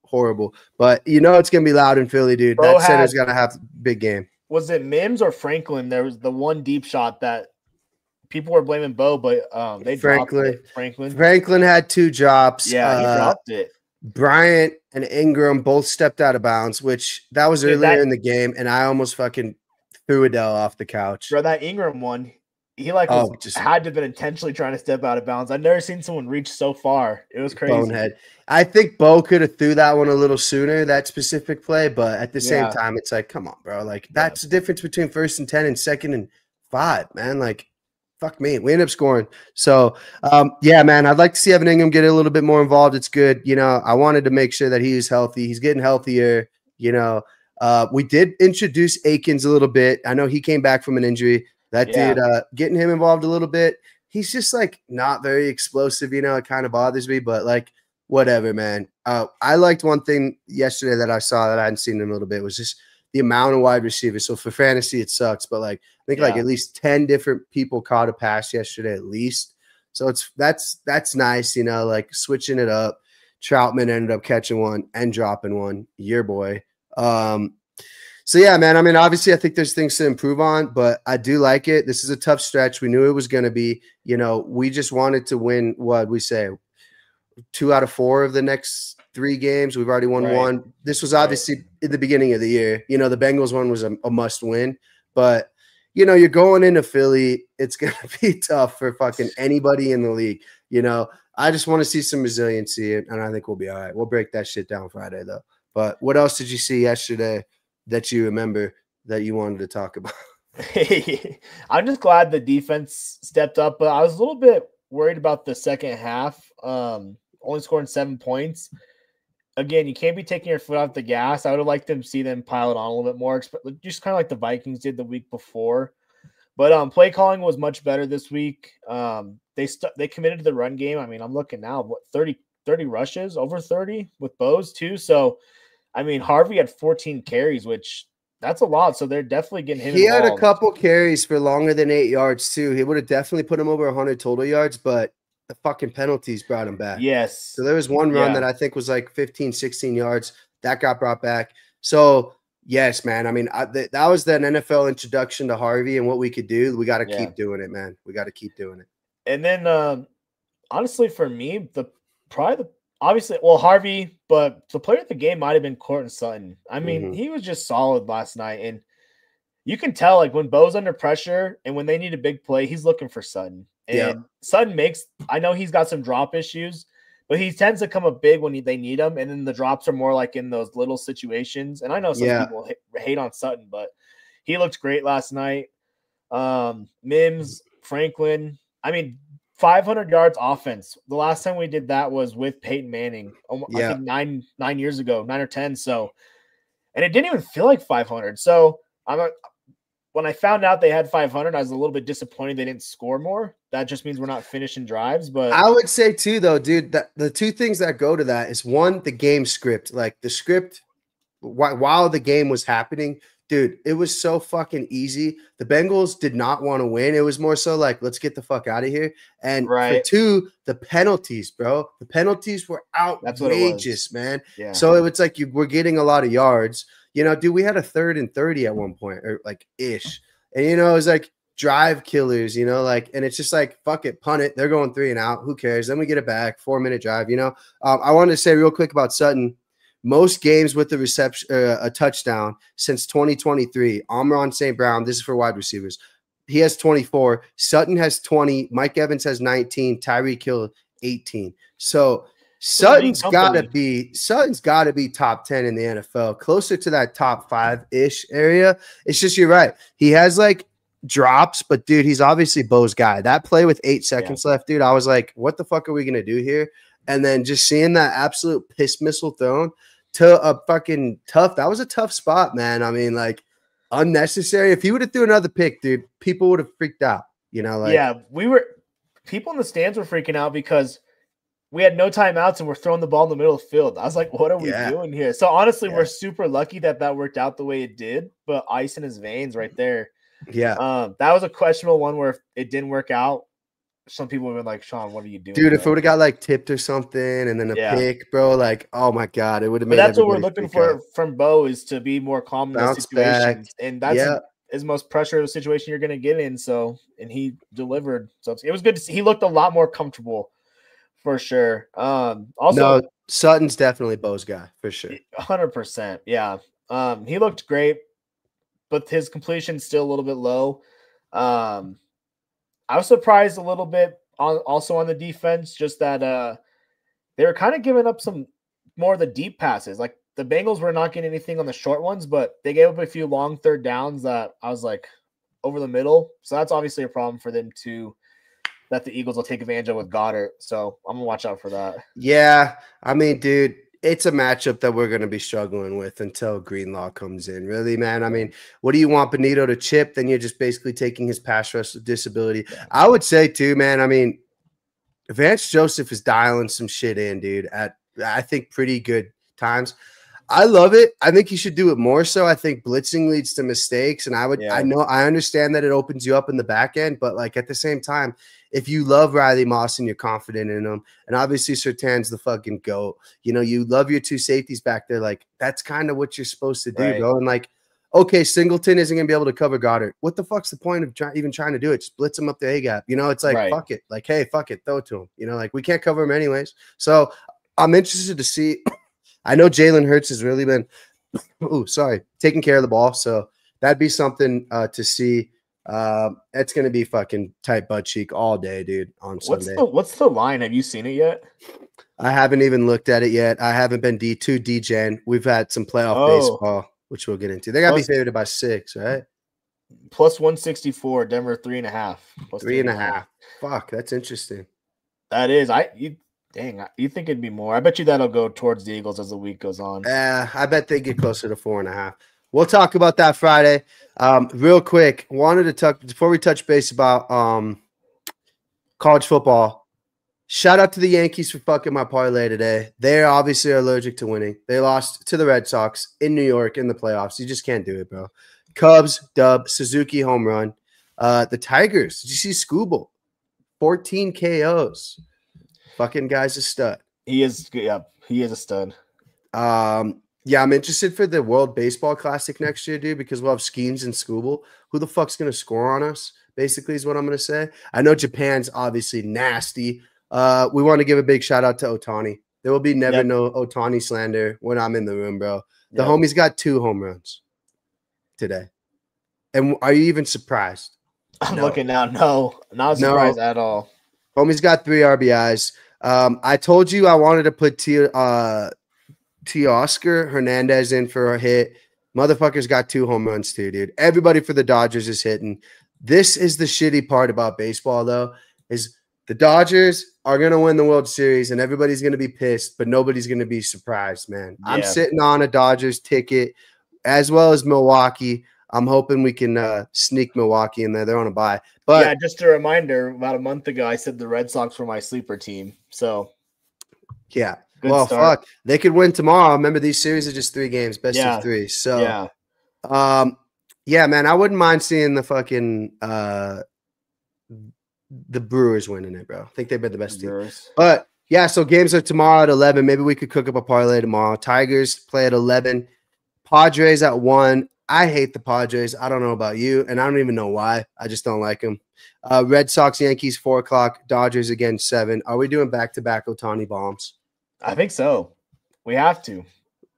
horrible. But you know it's gonna be loud in Philly, dude. Bo that center's gonna have a big game. Was it Mims or Franklin? There was the one deep shot that people were blaming Bo, but they dropped it. Franklin had 2 drops. Yeah, he dropped it. Bryant and Ingram both stepped out of bounds, which that was earlier in the game, and I almost fucking threw Adele off the couch. Bro, that Ingram one, he had to have been intentionally trying to step out of bounds. I've never seen someone reach so far. It was crazy. Bonehead. I think Bo could have threw that one a little sooner, that specific play, but at the same time, it's like, come on, bro. Like, that's the difference between 1st and 10 and 2nd and 5, man. Like, fuck me. We ended up scoring. So, yeah, man, I'd like to see Evan Ingram get a little bit more involved. It's good. You know, I wanted to make sure that he was healthy. He's getting healthier, you know. We did introduce Akins a little bit. I know he came back from an injury. That dude, getting him involved a little bit. He's just like not very explosive, you know. It kind of bothers me, but like whatever, man. I liked one thing yesterday that I saw that I hadn't seen in a little bit was just the amount of wide receivers. So for fantasy, it sucks, but like I think like at least 10 different people caught a pass yesterday at least. So that's nice, you know, like switching it up. Troutman ended up catching one and dropping one. Your boy. So yeah, man, I mean, obviously I think there's things to improve on, but I do like it. This is a tough stretch. We knew it was going to be, you know, we just wanted to win what we say 2 out of 4 of the next 3 games. We've already won 1. This was obviously in the beginning of the year. You know, the Bengals one was a must win, but you know, you're going into Philly. It's going to be tough for fucking anybody in the league. You know, I just want to see some resiliency, and I think we'll be all right. We'll break that shit down Friday though. But what else did you see yesterday that you remember that you wanted to talk about? I'm just glad the defense stepped up, but I was a little bit worried about the second half. Only scoring 7 points. Again, you can't be taking your foot off the gas. I would have liked to see them pile it on a little bit more, just kind of like the Vikings did the week before. But play calling was much better this week. They committed to the run game. I mean, I'm looking now, 30 rushes, over 30 with Bose too. So, I mean, Harvey had 14 carries, which that's a lot. So they're definitely getting him involved. He had a couple carries for longer than 8 yards too. He would have definitely put him over 100 total yards, but the fucking penalties brought him back. Yes. So there was one run that I think was like 15, 16 yards that got brought back. So yes, man. I mean, that was an NFL introduction to Harvey and what we could do. We got to keep doing it, man. We got to keep doing it. And then, honestly, for me, obviously, Harvey, but the player of the game might have been Courtland Sutton. I mean, he was just solid last night, and you can tell like when Bo's under pressure and when they need a big play, he's looking for Sutton. And Sutton I know he's got some drop issues, but he tends to come up big when they need him. And then the drops are more like in those little situations. And I know some people hate on Sutton, but he looked great last night. Mims, Franklin, I mean, 500 yards offense. The last time we did that was with Peyton Manning. I think 9 years ago, 9 or 10. So, and it didn't even feel like 500. So when I found out they had 500, I was a little bit disappointed they didn't score more. That just means we're not finishing drives. But I would say too, though, dude, that the 2 things that go to that is one, the game script, like the script while the game was happening. Dude, it was so fucking easy. The Bengals did not want to win. It was more so like, let's get the fuck out of here. And for 2, the penalties, bro. The penalties were outrageous, man. Yeah. So it's like we're getting a lot of yards. You know, dude, we had a 3rd and 30 at one point, or like ish. And, you know, it was like drive killers, you know, like, and it's just like, fuck it, punt it. They're going 3 and out. Who cares? Then we get it back, 4-minute drive, you know. I wanted to say real quick about Sutton. Most games with the reception, a touchdown since 2023. Amon St. Brown, this is for wide receivers. He has 24. Sutton has 20. Mike Evans has 19. Tyreek Hill 18. So Sutton's got to be top 10 in the NFL, closer to that top 5-ish area. It's just, you're right. He has like drops, but dude, he's obviously Bo's guy. That play with 8 seconds left, dude, I was like, what the fuck are we going to do here? And then just seeing that absolute piss missile thrown to a fucking that was a tough spot, man. I mean, like, unnecessary. If he would have threw another pick, dude, people would have freaked out, you know? Like, people in the stands were freaking out because we had no timeouts and we're throwing the ball in the middle of the field. I was like, what are we doing here? So honestly, we're super lucky that worked out the way it did, but ice in his veins right there. Yeah. That was a questionable one where if it didn't work out, some people would be like, Sean, what are you doing? Dude, if it would have got like tipped or something and then a pick, bro, like, oh my God, it would have made that's what we're looking for from Bo, is to be more calm in those situations. Back. And that's his most pressure situation you're going to get in. So, and he delivered. So it was good to see. He looked a lot more comfortable for sure. Also, Sutton's definitely Bo's guy for sure. 100%. Yeah. He looked great, but his completion's still a little bit low. I was surprised a little bit also on the defense, just that they were kind of giving up some more of the deep passes. Like the Bengals were not getting anything on the short ones, but they gave up a few long third downs that I was like over the middle. So that's obviously a problem for them too, that the Eagles will take advantage of with Goddard. So I'm gonna watch out for that. Yeah, I mean, dude, it's a matchup that we're going to be struggling with until Greenlaw comes in. Really, man. I mean, what do you want Benito to chip? Then you're just basically taking his pass rush disability. Yeah. I would say too, man. I mean, Vance Joseph is dialing some shit in, dude, at I think pretty good times. I love it. I think he should do it more so. I think blitzing leads to mistakes, and I understand that it opens you up in the back end, but like at the same time, if you love Riley Moss and you're confident in him, and obviously Surtain's the fucking GOAT, you know, you love your two safeties back there, like that's kind of what you're supposed to do, bro. And like, okay, Singleton isn't gonna be able to cover Goddard. What the fuck's the point of even trying to do it? Just blitz him up the A gap. You know, it's like fuck it. Like, hey, fuck it, throw it to him. You know, like we can't cover him anyways. So I'm interested to see. I know Jalen Hurts has really been, taking care of the ball. So that'd be something to see. It's going to be fucking tight butt cheek all day, dude, on Sunday. What's the line? Have you seen it yet? I haven't even looked at it yet. I haven't been too DGen. We've had some playoff baseball, which we'll get into. They got to be favored by 6, right? Plus 164, Denver 3.5. 3.5. Fuck, that's interesting. That is. Dang, you think it'd be more? I bet you that'll go towards the Eagles as the week goes on. I bet they get closer to 4.5. We'll talk about that Friday. Real quick, wanted to talk before we touch base about college football. Shout out to the Yankees for fucking my parlay today. They obviously are allergic to winning. They lost to the Red Sox in New York in the playoffs. You just can't do it, bro. Cubs, dub, Suzuki home run. The Tigers, did you see Scooble? 14 KOs. Fucking guy's a stud. He is a stud. Yeah, I'm interested for the World Baseball Classic next year, dude, because we'll have Skeens and Scooble. Who the fuck's gonna score on us? Basically, is what I'm gonna say. I know Japan's obviously nasty. We want to give a big shout out to Ohtani. There will be never no Ohtani slander when I'm in the room, bro. The homie's got 2 home runs today. And are you even surprised? I'm looking now. No, not surprised at all. Homie's got 3 RBIs. I told you I wanted to put Teoscar Hernandez in for a hit. Motherfucker's got 2 home runs too, dude. Everybody for the Dodgers is hitting. This is the shitty part about baseball, though, is the Dodgers are going to win the World Series, and everybody's going to be pissed, but nobody's going to be surprised, man. Yeah. I'm sitting on a Dodgers ticket as well as Milwaukee. I'm hoping we can sneak Milwaukee in there. They're on a bye. But yeah, just a reminder, about a month ago, I said the Red Sox were my sleeper team. So, yeah. Well, fuck. They could win tomorrow. Remember, these series are just 3 games, best of 3. So, yeah, man, I wouldn't mind seeing the fucking the Brewers winning it, bro. I think they've been the best team. But, yeah, so games are tomorrow at 11. Maybe we could cook up a parlay tomorrow. Tigers play at 11. Padres at 1. I hate the Padres. I don't know about you, and I don't even know why. I just don't like them. Red Sox, Yankees, 4 o'clock. Dodgers again, 7. Are we doing back-to-back Ohtani bombs? I think so. We have to.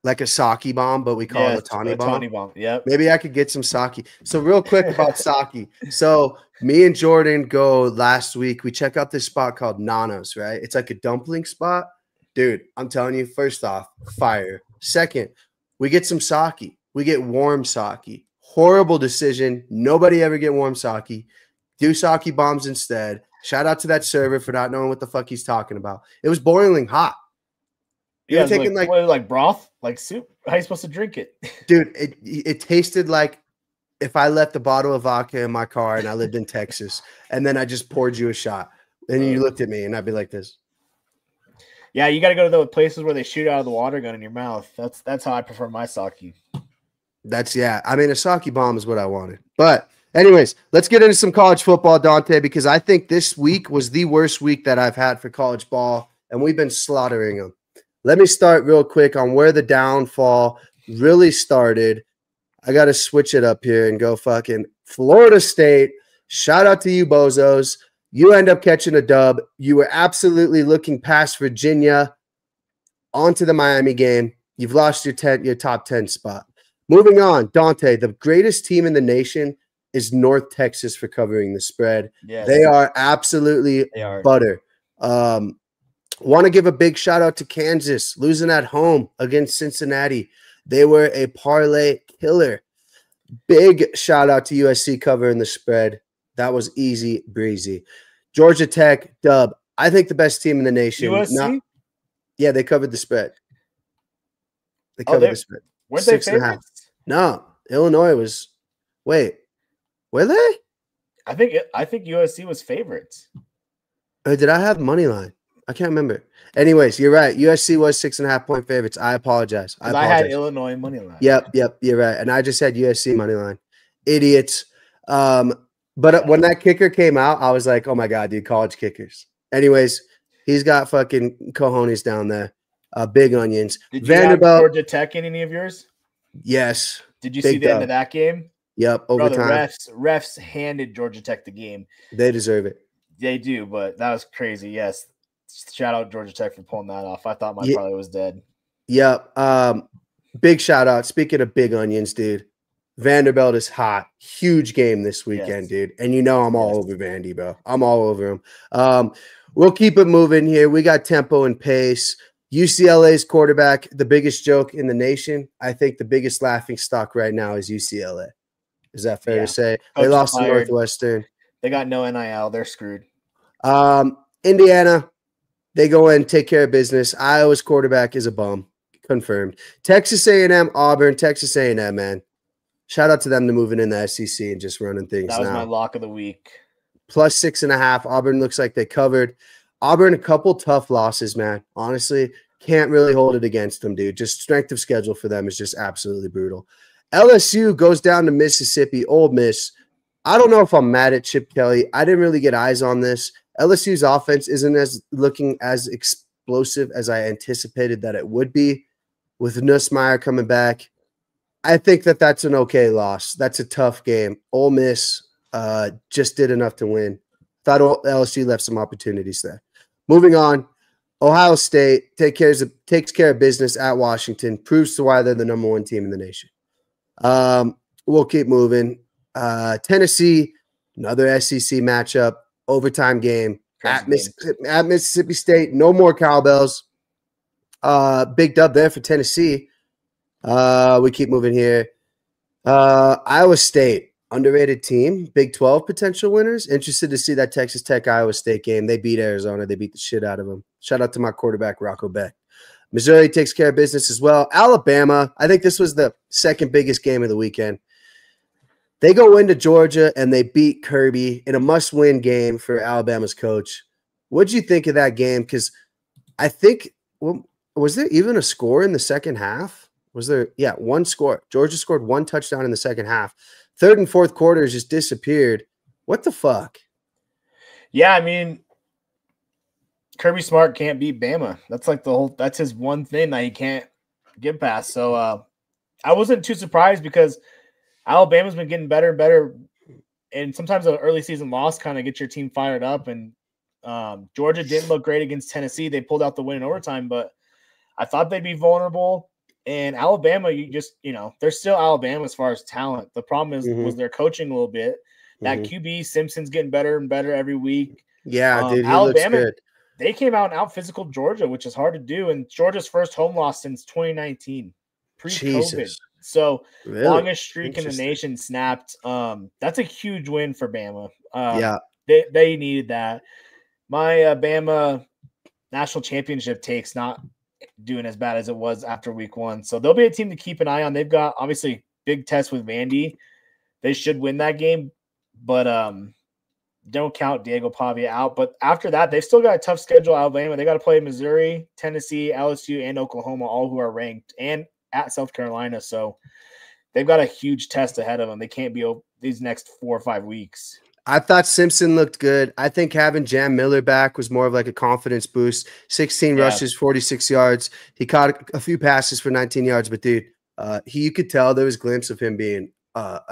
Like a Saki bomb, but we call it a Ohtani bomb? Ohtani bomb, yep. Maybe I could get some Saki. So real quick about Saki. So me and Jordan go last week. We check out this spot called Nana's, right? It's like a dumpling spot. Dude, I'm telling you, first off, fire. Second, we get some Saki. We get warm sake. Horrible decision. Nobody ever get warm sake. Do sake bombs instead. Shout out to that server for not knowing what the fuck he's talking about. It was boiling hot. Yeah, taking like broth, like soup. How are you supposed to drink it? Dude, it tasted like if I left a bottle of vodka in my car and I lived in Texas, and then I just poured you a shot. And you looked at me, and I'd be like this. Yeah, you got to go to the places where they shoot out of the water gun in your mouth. That's how I prefer my sake. I mean, a sake bomb is what I wanted. But anyways, let's get into some college football, Dante, because I think this week was the worst week that I've had for college ball, and we've been slaughtering them. Let me start real quick on where the downfall really started. I got to switch it up here and go fucking Florida State. Shout out to you, bozos. You end up catching a dub. You were absolutely looking past Virginia onto the Miami game. You've lost your top 10 spot. Moving on, Dante, the greatest team in the nation is North Texas for covering the spread. Yes. They are absolutely butter. Want to give a big shout out to Kansas, losing at home against Cincinnati. They were a parlay killer. Big shout out to USC covering the spread. That was easy breezy. Georgia Tech, dub. I think the best team in the nation. USC? Yeah, they covered the spread. They covered the spread. Weren't they favorites? No, Illinois was. Wait, were they? I think USC was favorites. Or did I have money line? I can't remember. Anyways, you're right. USC was 6.5-point favorites. I apologize. I had Illinois money line. Yep, you're right. And I just had USC money line. Idiots. But when that kicker came out, I was like, oh my God, dude, college kickers. Anyways, he's got fucking cojones down there. Big onions. Did you have Georgia Tech in any of yours? Yes. Did you see the end of that game? Yep, overtime. Refs handed Georgia Tech the game. They deserve it. They do, but that was crazy. Yes. Shout out Georgia Tech for pulling that off. I thought my parlay was dead. Yep. Big shout out. Speaking of big onions, dude, Vanderbilt is hot. Huge game this weekend, dude. And you know I'm all over Vandy, bro. I'm all over him. We'll keep it moving here. We got tempo and pace. UCLA's quarterback, the biggest joke in the nation. I think the biggest laughing stock right now is UCLA. Is that fair to say? They lost to Northwestern. They got no NIL. They're screwed. Indiana, they go in, take care of business. Iowa's quarterback is a bum. Confirmed. Texas A&M, Auburn, Texas A&M, man. Shout out to them to moving in the SEC and just running things now. That was my lock of the week. Plus 6.5. Auburn looks like they covered. Auburn, a couple tough losses, man. Honestly, can't really hold it against them, dude. Just strength of schedule for them is just absolutely brutal. LSU goes down to Mississippi, Ole Miss. I don't know if I'm mad at Chip Kelly. I didn't really get eyes on this. LSU's offense isn't looking as explosive as I anticipated that it would be with Nussmeier coming back. I think that's an okay loss. That's a tough game. Ole Miss just did enough to win. Thought LSU left some opportunities there. Moving on, Ohio State takes care of business at Washington, proves to why they're the number one team in the nation. We'll keep moving. Tennessee, another SEC matchup, overtime game at Mississippi State. No more cowbells. Big dub there for Tennessee. We keep moving here. Iowa State, underrated team. Big 12 potential winners. Interested to see that Texas Tech Iowa State game. They beat Arizona. They beat the shit out of them. Shout out to my quarterback, Rocco Beck. Missouri takes care of business as well. Alabama, I think this was the second biggest game of the weekend. They go into Georgia and they beat Kirby in a must-win game for Alabama's coach. What did you think of that game? Because I think, was there even a score in the second half? Was there? Yeah, one score. Georgia scored one touchdown in the second half. Third and fourth quarters just disappeared. What the fuck? Yeah, I mean, Kirby Smart can't beat Bama. That's like that's his one thing that he can't get past. So I wasn't too surprised because Alabama's been getting better and better. And sometimes an early season loss kind of gets your team fired up. And Georgia didn't look great against Tennessee. They pulled out the win in overtime, but I thought they'd be vulnerable. And Alabama, they're still Alabama as far as talent. The problem was their coaching a little bit. That QB, Simpson's getting better and better every week. Yeah, dude, he Alabama, looks good. They came out and out-physical Georgia, which is hard to do. And Georgia's first home loss since 2019, pre-COVID. Jesus. So longest streak in the nation snapped. That's a huge win for Bama. Yeah. They needed that. My Bama national championship take's not doing as bad as it was after week one. So they'll be a team to keep an eye on. They've got obviously big test with Vandy. They should win that game, but don't count Diego Pavia out. But after that, they've still got a tough schedule. Alabama, they got to play Missouri, Tennessee, LSU, and Oklahoma, all who are ranked, and at South Carolina. So they've got a huge test ahead of them. They can't be these next 4 or 5 weeks. I thought Simpson looked good. I think having Jam Miller back was more of like a confidence boost. 16 rushes, 46 yards. He caught a few passes for 19 yards, but dude, you could tell there was a glimpse of him being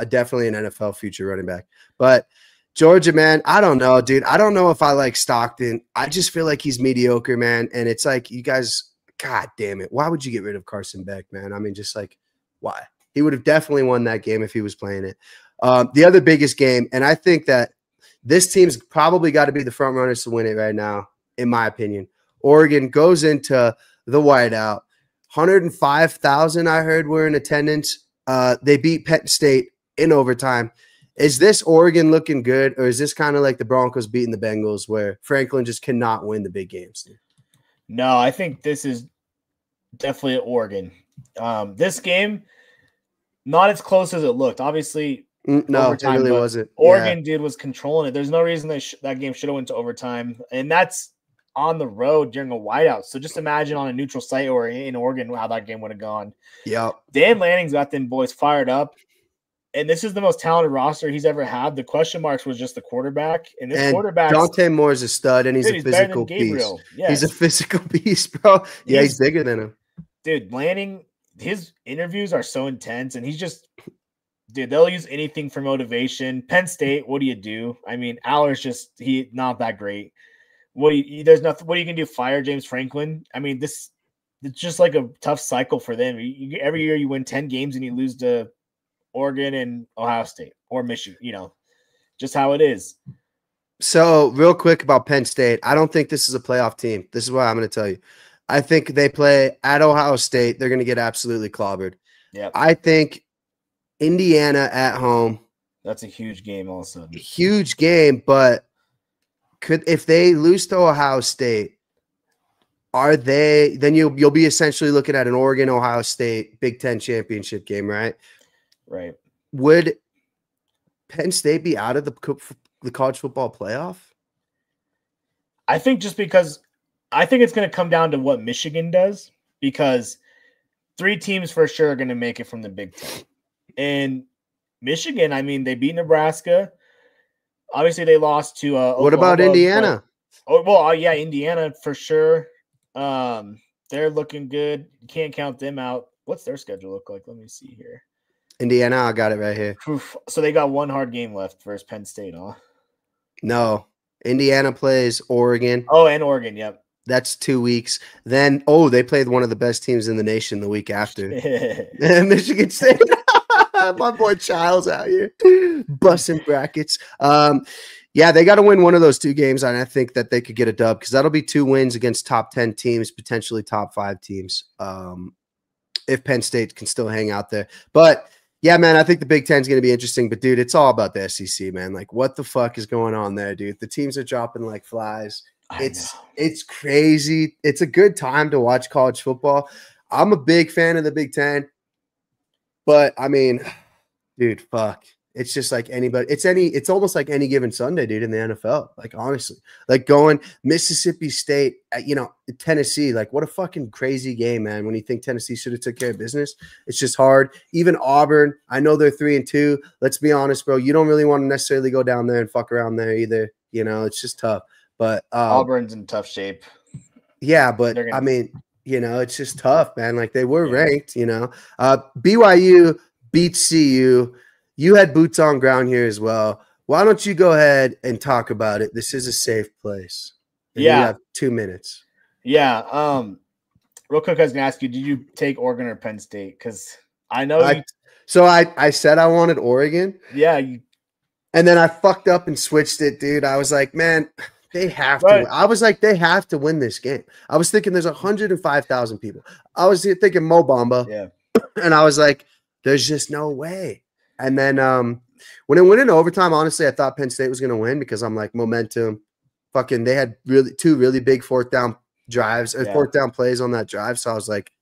definitely an NFL future running back. But Georgia, man, I don't know, dude. I don't know if I like Stockton. I just feel like he's mediocre, man. And it's like, you guys, God damn it. Why would you get rid of Carson Beck, man? I mean, just like, why? He would have definitely won that game if he was playing it. The other biggest game, and I think that this team's probably got to be the front runners to win it right now, in my opinion. Oregon goes into the whiteout. 105,000, I heard, were in attendance. They beat Penn State in overtime. Is this Oregon looking good, or is this kind of like the Broncos beating the Bengals where Franklin just cannot win the big games? No, I think this is definitely Oregon. This game, not as close as it looked. Obviously, no, overtime, it really wasn't. Oregon was controlling it. There's no reason that game should have went to overtime, and that's on the road during a whiteout. So just imagine on a neutral site or in Oregon how that game would have gone. Yeah, Dan Lanning's got them boys fired up. And this is the most talented roster he's ever had. The question marks was just the quarterback. And this quarterback, Dante Moore's a stud, and he's a physical beast. Yes. He's a physical beast, bro. Yeah, he's bigger than him. Dude, Lanning, his interviews are so intense, and he's just, dude, they'll use anything for motivation. Penn State, what do you do? I mean, Aller's not that great. There's nothing. What you can do? Fire James Franklin? I mean, it's just like a tough cycle for them. Every year you win 10 games and you lose to Oregon and Ohio State or Michigan, just how it is. So real quick about Penn State, I don't think this is a playoff team. This is what I'm going to tell you. I think they play at Ohio State. They're going to get absolutely clobbered. Yeah. I think Indiana at home. That's a huge game also. Huge game, but if they lose to Ohio State, then you'll be essentially looking at an Oregon Ohio State Big Ten championship game, right? Right. Would Penn State be out of the college football playoff? I think just because I think it's going to come down to what Michigan does, because 3 teams for sure are going to make it from the Big Ten. And Michigan, I mean, they beat Nebraska. Obviously, they lost to Oklahoma. What about Indiana? Yeah, Indiana for sure. They're looking good. You can't count them out. What's their schedule look like? Let me see here. Indiana, I got it right here. So they got one hard game left versus Penn State, huh? No. Indiana plays Oregon. Oh, and Oregon, yep. That's 2 weeks. Then, they played one of the best teams in the nation the week after. Michigan State. My boy Childs out here. Busting brackets. Yeah, they got to win one of those 2 games, and I think that they could get a dub because that'll be 2 wins against top 10 teams, potentially top 5 teams, if Penn State can still hang out there. But yeah, man, I think the Big Ten is going to be interesting. But, dude, it's all about the SEC, man. Like, what the fuck is going on there, dude? The teams are dropping like flies. It's crazy. It's a good time to watch college football. I'm a big fan of the Big Ten. But, I mean, dude, fuck. It's just like anybody. It's almost like any given Sunday, dude, in the NFL. Like, honestly. Like, going Mississippi State, Tennessee. Like, what a fucking crazy game, man. When you think Tennessee should have took care of business. It's just hard. Even Auburn, I know they're 3-2. Let's be honest, bro. You don't really want to necessarily go down there and fuck around there either. It's just tough. But Auburn's in tough shape. Yeah, but I mean, it's just tough, man. Like, they were ranked, BYU beats CU. You had boots on ground here as well. Why don't you go ahead and talk about it? This is a safe place. And you have 2 minutes. Yeah. Real quick, I was going to ask you, did you take Oregon or Penn State? Because I know I said I wanted Oregon. Yeah. And then I fucked up and switched it, dude. I was like, man, they have to win. I was like, they have to win this game. I was thinking there's 105,000 people. I was thinking Mo Bamba. Yeah. And I was like, there's just no way. And then when it went into overtime, honestly, I thought Penn State was going to win because I'm like, momentum. Fucking, they had 2 really big 4th down drives or 4th down plays on that drive. So I was like,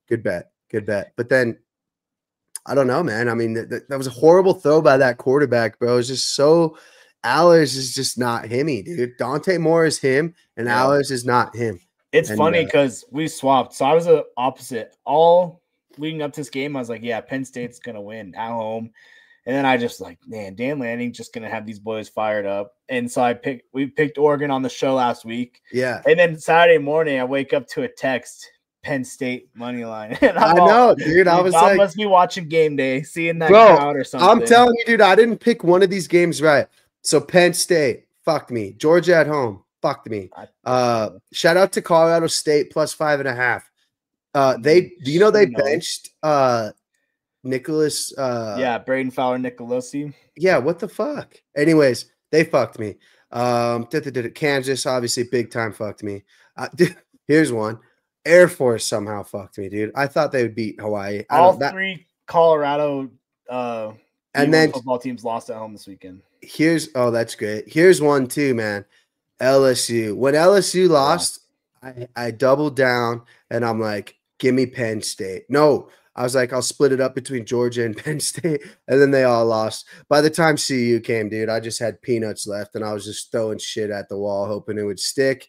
good bet. But then, I don't know, man. I mean, that was a horrible throw by that quarterback, bro. It was just so Allers is just not himmy, dude. Dante Moore is him, and Allers is not him. It's funny because we swapped. So I was the opposite. All leading up to this game, I was like, yeah, Penn State's going to win at home. And then I just like, man, Dan Lanning just going to have these boys fired up. And so we picked Oregon on the show last week. Yeah. And then Saturday morning, I wake up to a text, Penn State money line. And I know, dude. I was like, must be watching game day, seeing that crowd or something. I'm telling you, dude, I didn't pick one of these games right. So Penn State, fucked me. Georgia at home, fucked me. Shout out to Colorado State plus 5.5. Do you know they benched Nicholas? Braden Fowler Nicolosi. Yeah, what the fuck? Anyways, they fucked me. Kansas, obviously, big time fucked me. Here's one. Air Force somehow fucked me, dude. I thought they would beat Hawaii. All three Colorado and then football teams lost at home this weekend. That's great. Here's one too, man. LSU. When LSU lost, I doubled down and I'm like, give me Penn State. No, I was like, I'll split it up between Georgia and Penn State. And then they all lost. By the time CU came, dude, I just had peanuts left and I was just throwing shit at the wall, hoping it would stick.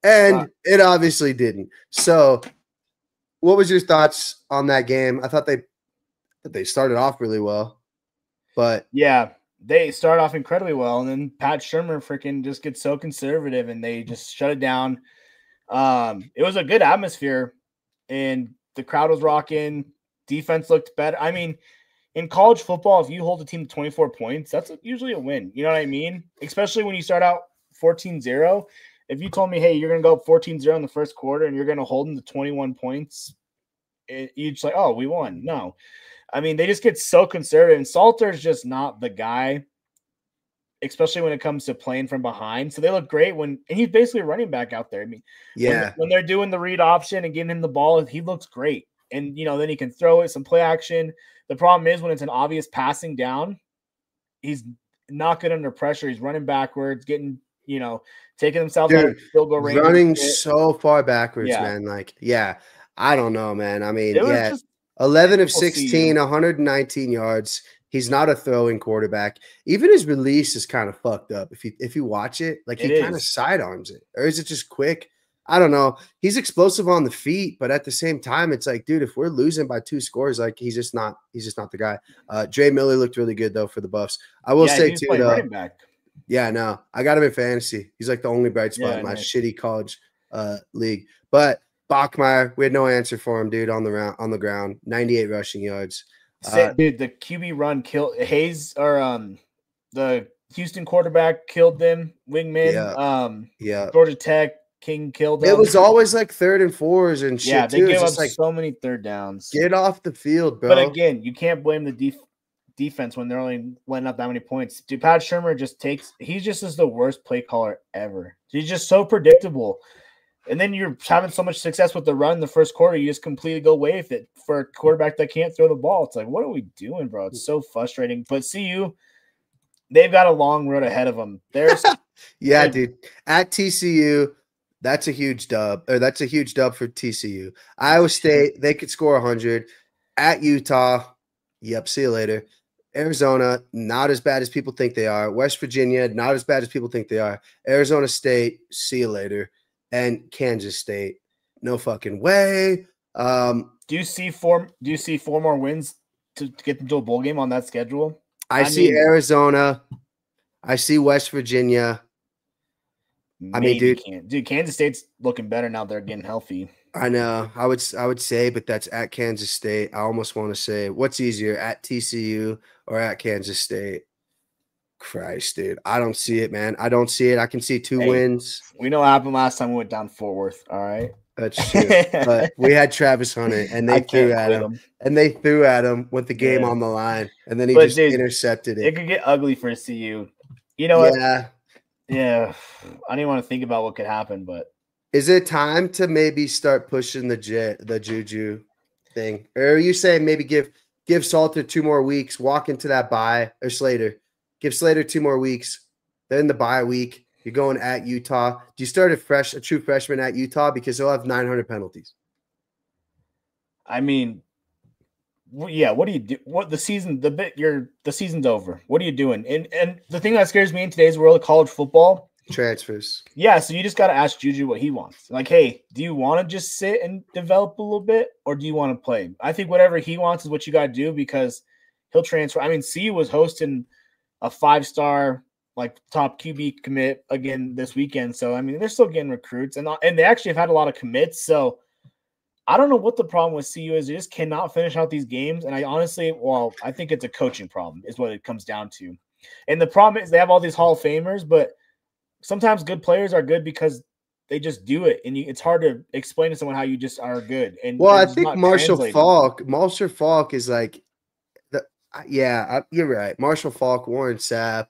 And it obviously didn't. So what was your thoughts on that game? I thought they started off really well. But yeah, they start off incredibly well, and then Pat Shermer freaking just gets so conservative, and they just shut it down. It was a good atmosphere, and the crowd was rocking. Defense looked better. I mean, in college football, if you hold a team to 24 points, that's usually a win. You know what I mean? Especially when you start out 14-0. If you told me, hey, you're going to go up 14-0 in the first quarter, and you're going to hold them to 21 points, you're just like, oh, we won. No. I mean, they just get so conservative, and Salter's just not the guy, especially when it comes to playing from behind. So they look great and he's basically a running back out there. I mean, when they're doing the read option and getting him the ball, he looks great. And, then he can throw it, some play action. The problem is when it's an obvious passing down, he's not good under pressure. He's running backwards, getting, taking himself out of field goal range. Running so far backwards, man. Like, I don't know, man. I mean, 11 of 16, 119 yards. He's not a throwing quarterback. Even his release is kind of fucked up. If you watch it, like he kind of sidearms it, or is it just quick? I don't know. He's explosive on the feet, but at the same time, it's like, dude, if we're losing by 2 scores, like he's just not the guy. Dre Miller looked really good though for the Buffs. I will say too, though. Running back. Yeah, no, I got him in fantasy. He's like the only bright spot in my shitty college league. But Bachmeier, we had no answer for him, dude, on the ground. 98 rushing yards. Dude, the QB run killed Hayes, or the Houston quarterback killed them. Wingman, Georgia Tech King killed them. It was always like 3rd and 4s and shit. Yeah, they gave up so many third downs. Get off the field, bro. But again, you can't blame the defense when they're only letting up that many points. Dude, Pat Shermer he just is the worst play caller ever. He's just so predictable. And then you're having so much success with the run in the first quarter, you just completely go away with it for a quarterback that can't throw the ball. It's like, what are we doing, bro? It's so frustrating. But CU, they've got a long road ahead of them. Dude. At TCU, that's a huge dub. Or that's a huge dub for TCU. Iowa State, they could score 100. At Utah, yep, see you later. Arizona, not as bad as people think they are. West Virginia, not as bad as people think they are. Arizona State, see you later. And Kansas State, no fucking way. Do you see 4 more wins to get them to a bowl game on that schedule? I see Arizona. I see West Virginia. Dude, Kansas State's looking better now. They're getting healthy. I know. I would say, but that's at Kansas State. I almost want to say, what's easier, at TCU or at Kansas State? Christ, dude. I don't see it, man. I don't see it. I can see 2 wins. We know what happened last time we went down Fort Worth, all right? That's true. But we had Travis Hunter, and they threw at him. And they threw at him with the game on the line. And then he intercepted it. It could get ugly for CU. You know what? Yeah. I didn't want to think about what could happen, but. Is it time to maybe start pushing the Juju thing? Or are you saying maybe give Salter 2 more weeks, walk into that bye, or Slater? Give Slater 2 more weeks. Then the bye week, you're going at Utah. Do you start a true freshman at Utah because he'll have 900 penalties? I mean, Yeah, what do you do? What the season? The season's over. What are you doing? And the thing that scares me in today's world of college football, transfers. Yeah, so you just got to ask Juju what he wants. Like, hey, do you want to just sit and develop a little bit, or do you want to play? I think whatever he wants is what you got to do because he'll transfer. I mean, CU was hosting a 5-star like top QB commit again this weekend, so I mean they're still getting recruits, and they actually have had a lot of commits. So I don't know what the problem with CU is. They just cannot finish out these games, and I think it's a coaching problem, is what it comes down to. And the problem is they have all these Hall of Famers, but sometimes good players are good because they just do it, and it's hard to explain to someone how you just are good. And I think Marshall Falk is like, you're right. Marshall Falk, Warren Sapp.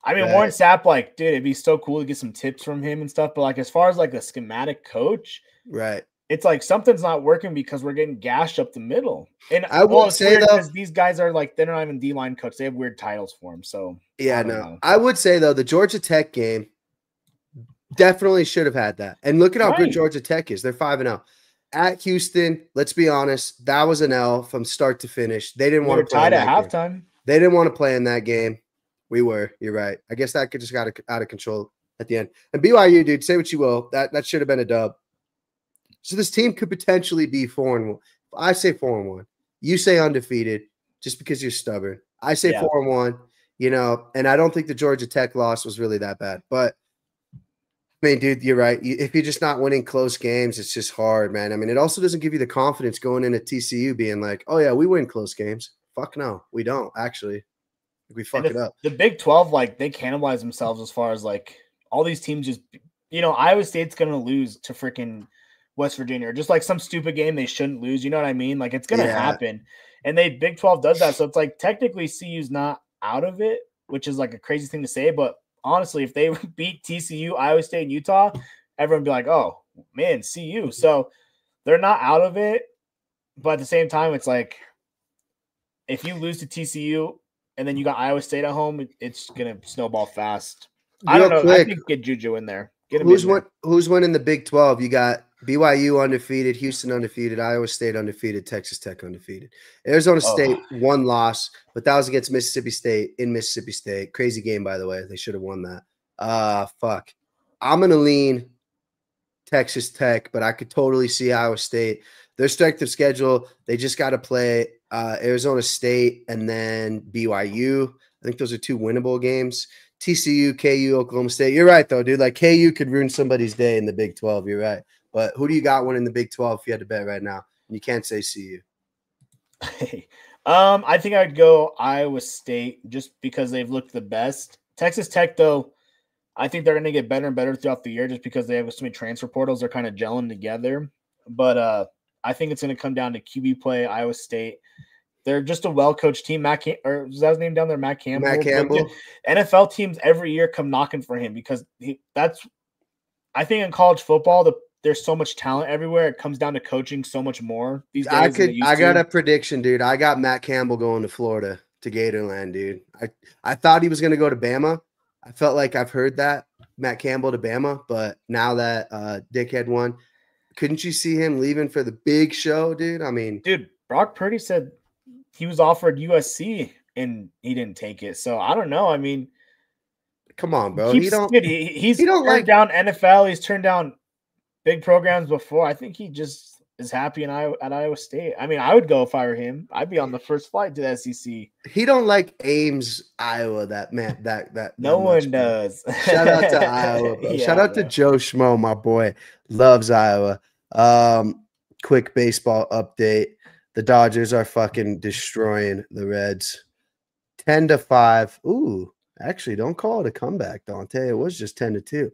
I mean, right. Warren Sapp, like, dude, it'd be so cool to get some tips from him and stuff. But like, as far as like a schematic coach, right? It's like something's not working because we're getting gashed up the middle. And I would say though, because these guys are like, they're not even D-line coach. They have weird titles for them. So yeah, no, I would say though the Georgia Tech game definitely should have had that. And look at how good Georgia Tech is. They're 5-0 at Houston. Let's be honest, that was an L from start to finish. They didn't want to play tied at halftime. They didn't want to play in that game. We were. You're right. I guess that just got out of control at the end. And BYU, dude, say what you will, that should have been a dub. So this team could potentially be 4-1. I say 4-1. You say undefeated just because you're stubborn. I say 4-1, and I don't think the Georgia Tech loss was really that bad. But, I mean, dude, you're right. If you're just not winning close games, it's just hard, man. I mean, it also doesn't give you the confidence going into TCU being like, oh, yeah, we win close games. Fuck no, we don't, actually. We fuck it up. The Big 12, like, they cannibalize themselves as far as, like, all these teams just – Iowa State's going to lose to freaking – West Virginia, or just like some stupid game they shouldn't lose. You know what I mean? Like it's going to happen. And Big 12 does that. So it's like technically CU's not out of it, which is like a crazy thing to say. But honestly, if they beat TCU, Iowa State, and Utah, everyone would be like, oh man, CU. So they're not out of it. But at the same time, it's like if you lose to TCU and then you got Iowa State at home, it's going to snowball fast. I don't know. Quick, I think get Juju in there. Who's winning the Big 12? You got BYU undefeated, Houston undefeated, Iowa State undefeated, Texas Tech undefeated. Arizona State, one loss, but that was against Mississippi State in Mississippi State. Crazy game, by the way. They should have won that. Fuck. I'm going to lean Texas Tech, but I could totally see Iowa State. Their strength of schedule, they just got to play Arizona State and then BYU. I think those are two winnable games. TCU, KU, Oklahoma State. You're right, though, dude. Like, KU could ruin somebody's day in the Big 12. You're right. But who do you got winning the Big 12 if you had to bet right now? You can't say CU. I think I'd go Iowa State just because they've looked the best. Texas Tech, though, I think they're going to get better and better throughout the year just because they have so many transfer portals. They're kind of gelling together. But I think it's going to come down to QB play, Iowa State. They're just a well-coached team. Is that his name down there? Matt Campbell. Matt Campbell. NFL teams every year come knocking for him because I think in college football, there's so much talent everywhere. It comes down to coaching so much more these days. I got a prediction, dude. I got Matt Campbell going to Florida to Gatorland, dude. I thought he was going to go to Bama. I felt like I've heard that, Matt Campbell to Bama, but now that Dickhead won, couldn't you see him leaving for the big show, dude? I mean, dude, Brock Purdy said he was offered USC and he didn't take it. So I don't know. I mean, come on, bro. He's turned down NFL. He's turned down big programs before. I think he just is happy at Iowa State. I mean, I would go if I were him. I'd be on the first flight to the SEC. He don't like Ames, Iowa. That no one does. Shout out to Iowa, bro. Shout out to Joe Schmo, my boy. Loves Iowa. Quick baseball update. The Dodgers are fucking destroying the Reds. 10-5. Ooh, actually, don't call it a comeback, Dante. It was just 10-2.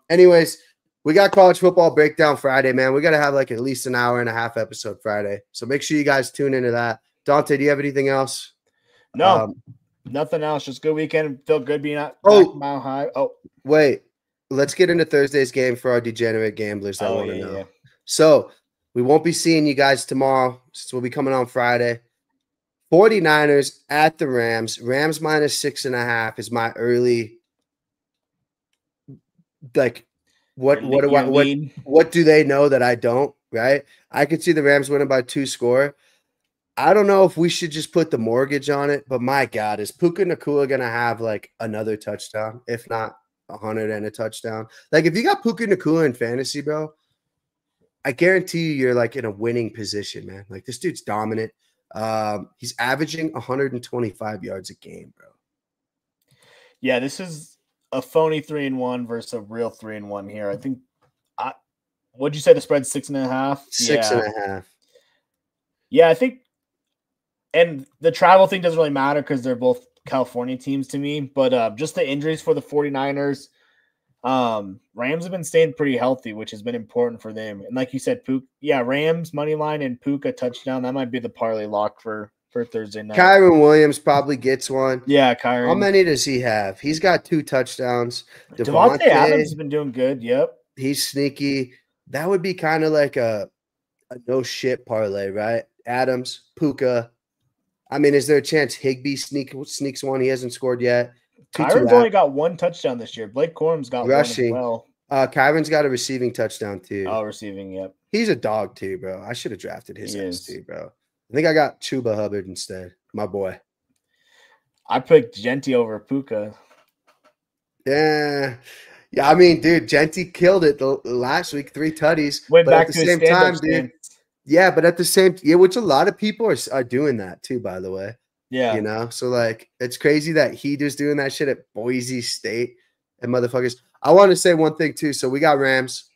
Anyways, we got college football breakdown Friday, man. We got to have like at least an hour and a half episode Friday. So make sure you guys tune into that. Dante, do you have anything else? No, nothing else. Just good weekend. Feel good being at Mile High. Oh, wait. Let's get into Thursday's game for our degenerate gamblers that want to know. Yeah. So we won't be seeing you guys tomorrow. So we'll be coming on Friday. 49ers at the Rams. Rams minus 6.5 is my early. Like, what do they know that I don't? Right? I could see the Rams winning by 2 score. I don't know if we should just put the mortgage on it, but my God, is Puka Nacua gonna have like another touchdown, if not 100 and a touchdown? Like if you got Puka Nacua in fantasy, bro, I guarantee you're like in a winning position, man. Like this dude's dominant. He's averaging 125 yards a game, bro. Yeah, this is a phony 3-1 versus a real 3-1 here. I think. What'd you say the spread's 6.5? Six and a half. Yeah, I think. And the travel thing doesn't really matter because they're both California teams to me. But just the injuries for the 49ers, Rams have been staying pretty healthy, which has been important for them. And like you said, Rams money line and Puka touchdown. That might be the parlay lock for Thursday night. Kyron Williams probably gets one. Yeah, Kyron. How many does he have? He's got 2 touchdowns. Devontae Adams has been doing good. Yep. He's sneaky. That would be kind of like a no shit parlay, right? Adams, Puka. I mean, is there a chance Higbee sneaks one? He hasn't scored yet. Kyron's only got 1 touchdown this year. Blake Corum's got rushing. One as well. Kyron's got a receiving touchdown too. Oh, receiving, yep. He's a dog too, bro. I should have drafted his ass too, bro. I think I got Chuba Hubbard instead. My boy. I picked Genty over Puka. Yeah. Yeah, I mean, dude, Genty killed it last week, 3 tutties. Went but back at to the same time, dude. Yeah, but at the same which a lot of people are doing that too, by the way. Yeah. You know, so like it's crazy that he just doing that shit at Boise State and motherfuckers. I want to say one thing too. So we got Rams.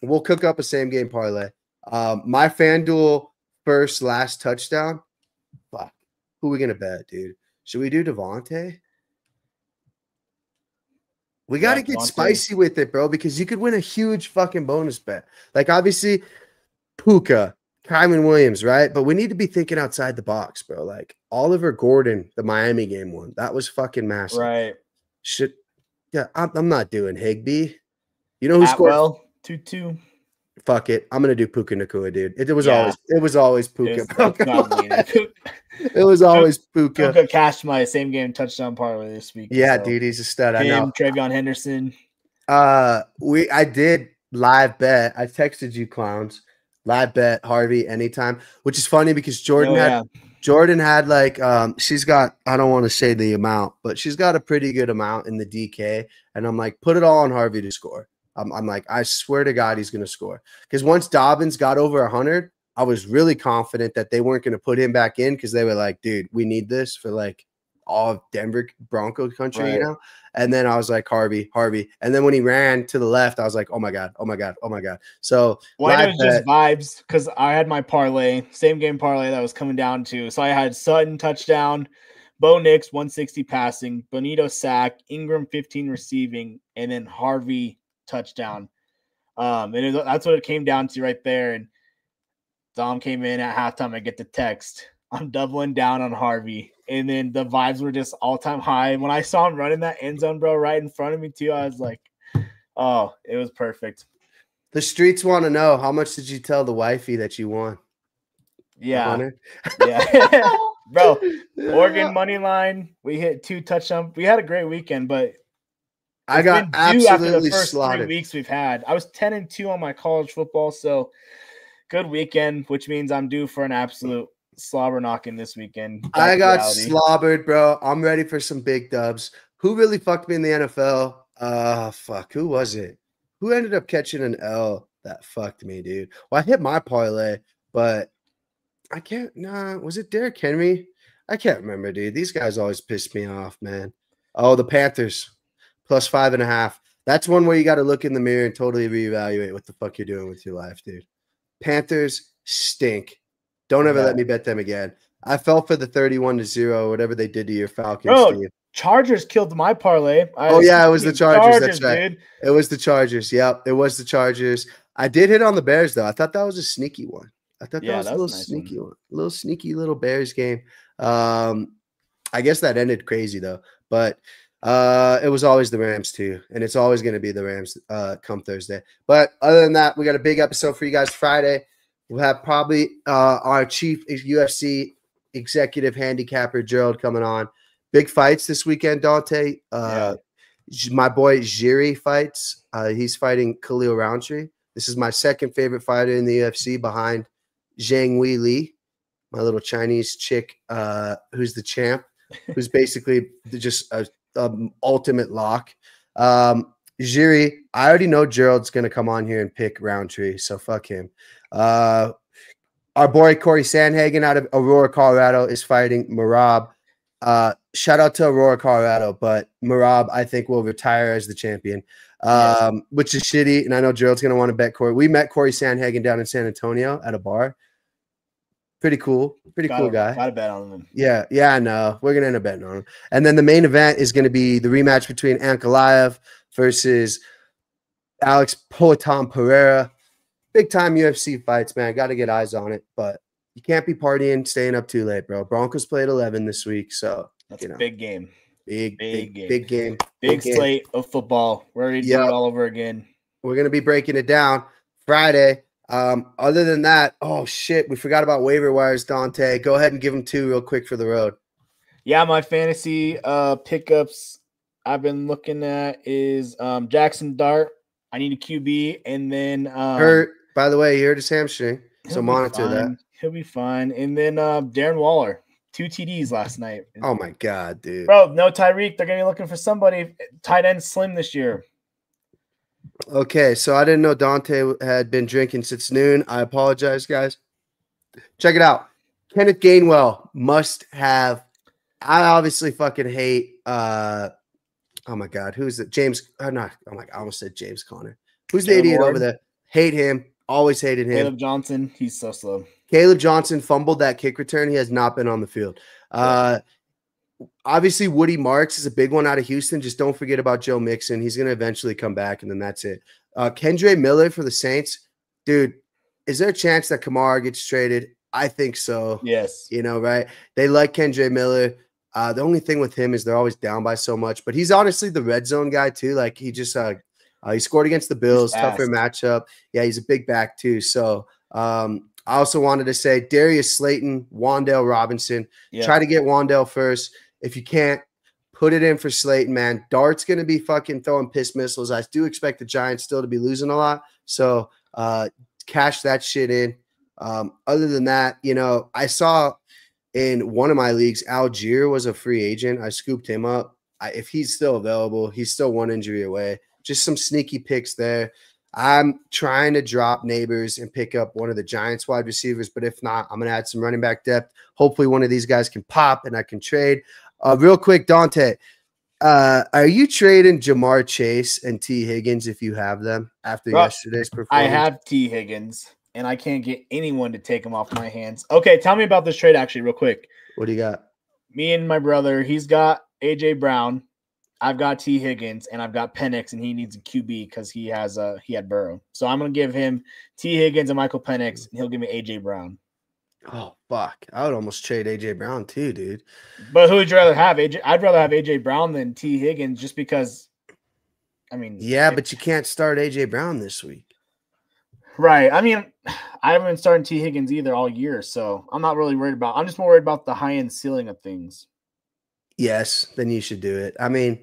We'll cook up a same game parlay. My FanDuel last touchdown. Fuck. Who are we gonna bet, dude? Should we do Devontae? We got to get spicy with it, bro, because you could win a huge fucking bonus bet. Like obviously, Puka, Kyron Williams, right? But we need to be thinking outside the box, bro. Like Oliver Gordon, the Miami game one, that was fucking massive. Right. I'm not doing Higbee. You know who scored? 2-2. Fuck it. I'm gonna do Puka Nacua, dude. It was always Puka. It was always Puka. Puka cashed my same game touchdown parlay this week. Yeah, so. Dude, he's a stud. I know. Travion Henderson. I did live bet. I texted you clowns. Live bet Harvey anytime, which is funny because Jordan had like she's got, I don't want to say the amount, but she's got a pretty good amount in the DK, and I'm like, put it all on Harvey to score. I'm like, I swear to God he's gonna score, because once Dobbins got over 100, I was really confident that they weren't gonna put him back in because they were like, dude, we need this for like all of Denver Broncos country, right. You know? And then I was like, Harvey. And then when he ran to the left, I was like, oh my God. So it was just vibes because I had my parlay, same game parlay that was coming down to. So I had Sutton touchdown, Bo Nix 160 passing, Bonito sack, Ingram 15 receiving, and then Harvey touchdown. That's what it came down to right there. And Dom came in at halftime. I get the text, I'm doubling down on Harvey. And then the vibes were just all-time high. And when I saw him running that end zone, bro, right in front of me too, I was like, oh, it was perfect. The streets want to know, how much did you tell the wifey that you won? Yeah. Yeah. Bro, Oregon money line. We hit 2 touchdowns. We had a great weekend, but I got absolutely after the first slaughtered. 3 weeks we've had. I was 10-2 on my college football, so good weekend, which means I'm due for an absolute slobber knocking this weekend. I got slobbered, bro. I'm ready for some big dubs. Who really fucked me in the NFL? Fuck. Who was it? Who ended up catching an L that fucked me, dude? Well, I hit my parlay, but I can't. Nah, was it Derrick Henry? I can't remember, dude. These guys always piss me off, man. Oh, the Panthers plus 5.5. That's one where you got to look in the mirror and totally reevaluate what the fuck you're doing with your life, dude. Panthers stink. Don't ever let me bet them again. I fell for the 31-0, whatever they did to your Falcons. Bro, Steve. Chargers killed my parlay. It was the Chargers. That's right. Dude. It was the Chargers. Yep, it was the Chargers. I did hit on the Bears, though. I thought that was a sneaky one. I thought that was a little sneaky one. A little sneaky little Bears game. I guess that ended crazy, though. But it was always the Rams, too. And it's always going to be the Rams come Thursday. But other than that, we got a big episode for you guys Friday. We'll have probably our chief UFC executive handicapper, Gerald, coming on. Big fights this weekend, Dante. My boy Jiri fights. He's fighting Khalil Roundtree. This is my second favorite fighter in the UFC behind Zhang Wei Li. my little Chinese chick, who's the champ, who's basically just a ultimate lock. Jiri, I already know Gerald's gonna come on here and pick Roundtree, so fuck him. Our boy Corey Sandhagen out of Aurora, Colorado, is fighting Marab. Shout out to Aurora, Colorado, but Marab, I think, will retire as the champion, which is shitty. And I know Gerald's going to want to bet Corey. We met Corey Sandhagen down in San Antonio at a bar. Pretty cool. Pretty cool guy. Got to bet on him. Yeah, I know. We're going to end up betting on him. And then the main event is going to be the rematch between Ankalaev versus Alex Poatan Pereira. Big time UFC fights, man. Got to get eyes on it, but you can't be partying, staying up too late, bro. Broncos played 11 this week, so that's a big game. Big game. Big slate of football. We're ready to do it all over again. We're gonna be breaking it down Friday. Other than that, oh shit, we forgot about waiver wires, Dante. Go ahead and give them 2 real quick for the road. Yeah, my fantasy pickups I've been looking at is Jackson Dart. I need a QB, and then hurt. By the way, he hurt his hamstring, so monitor that. He'll be fine. And then Darren Waller, 2 TDs last night. Oh my god, dude. Bro, no Tyreek. They're gonna be looking for somebody. Tight end slim this year. Okay, so I didn't know Dante had been drinking since noon. I apologize, guys. Check it out. Kenneth Gainwell must have. I obviously fucking hate. Oh my god, who's it? James? Not. Oh my god, I almost said James Conner. Who's the idiot over there? Hate him. Always hated him. Caleb Johnson. He's so slow. Caleb Johnson fumbled that kick return. He has not been on the field. Obviously, Woody Marks is a big one out of Houston. Just don't forget about Joe Mixon. He's going to eventually come back, and then that's it. Kendre Miller for the Saints. Dude, is there a chance that Kamara gets traded? I think so. Yes. You know, right? They like Kendre Miller. The only thing with him is they're always down by so much. But he's honestly the red zone guy, too. Like, he just he scored against the Bills. Tougher matchup. Yeah, he's a big back, too. So, I also wanted to say Darius Slayton, Wan'Dale Robinson. Try to get Wan'Dale first. If you can't, put it in for Slayton, man. Dart's going to be fucking throwing piss missiles. I do expect the Giants still to be losing a lot. So cash that shit in. Other than that, you know, I saw in one of my leagues, Algier was a free agent. I scooped him up. If he's still available, he's still 1 injury away. Just some sneaky picks there. I'm trying to drop Neighbors and pick up one of the Giants wide receivers, but if not, I'm going to add some running back depth. Hopefully one of these guys can pop and I can trade. Real quick, Dante, are you trading Jamar Chase and T. Higgins if you have them after yesterday's performance? I have T. Higgins, and I can't get anyone to take him off my hands. Okay, tell me about this trade actually real quick. What do you got? Me and my brother, he's got A.J. Brown. I've got T. Higgins, and I've got Penix, and he needs a QB because he had Burrow. So I'm going to give him T. Higgins and Michael Penix, and he'll give me A.J. Brown. Oh, fuck. I would almost trade A.J. Brown too, dude. But who would you rather have? I'd rather have A.J. Brown than T. Higgins just because, I mean. Yeah, but you can't start A.J. Brown this week. Right. I mean, I haven't been starting T. Higgins either all year, so I'm not really worried about – I'm just more worried about the high-end ceiling of things. Yes, then you should do it. I mean,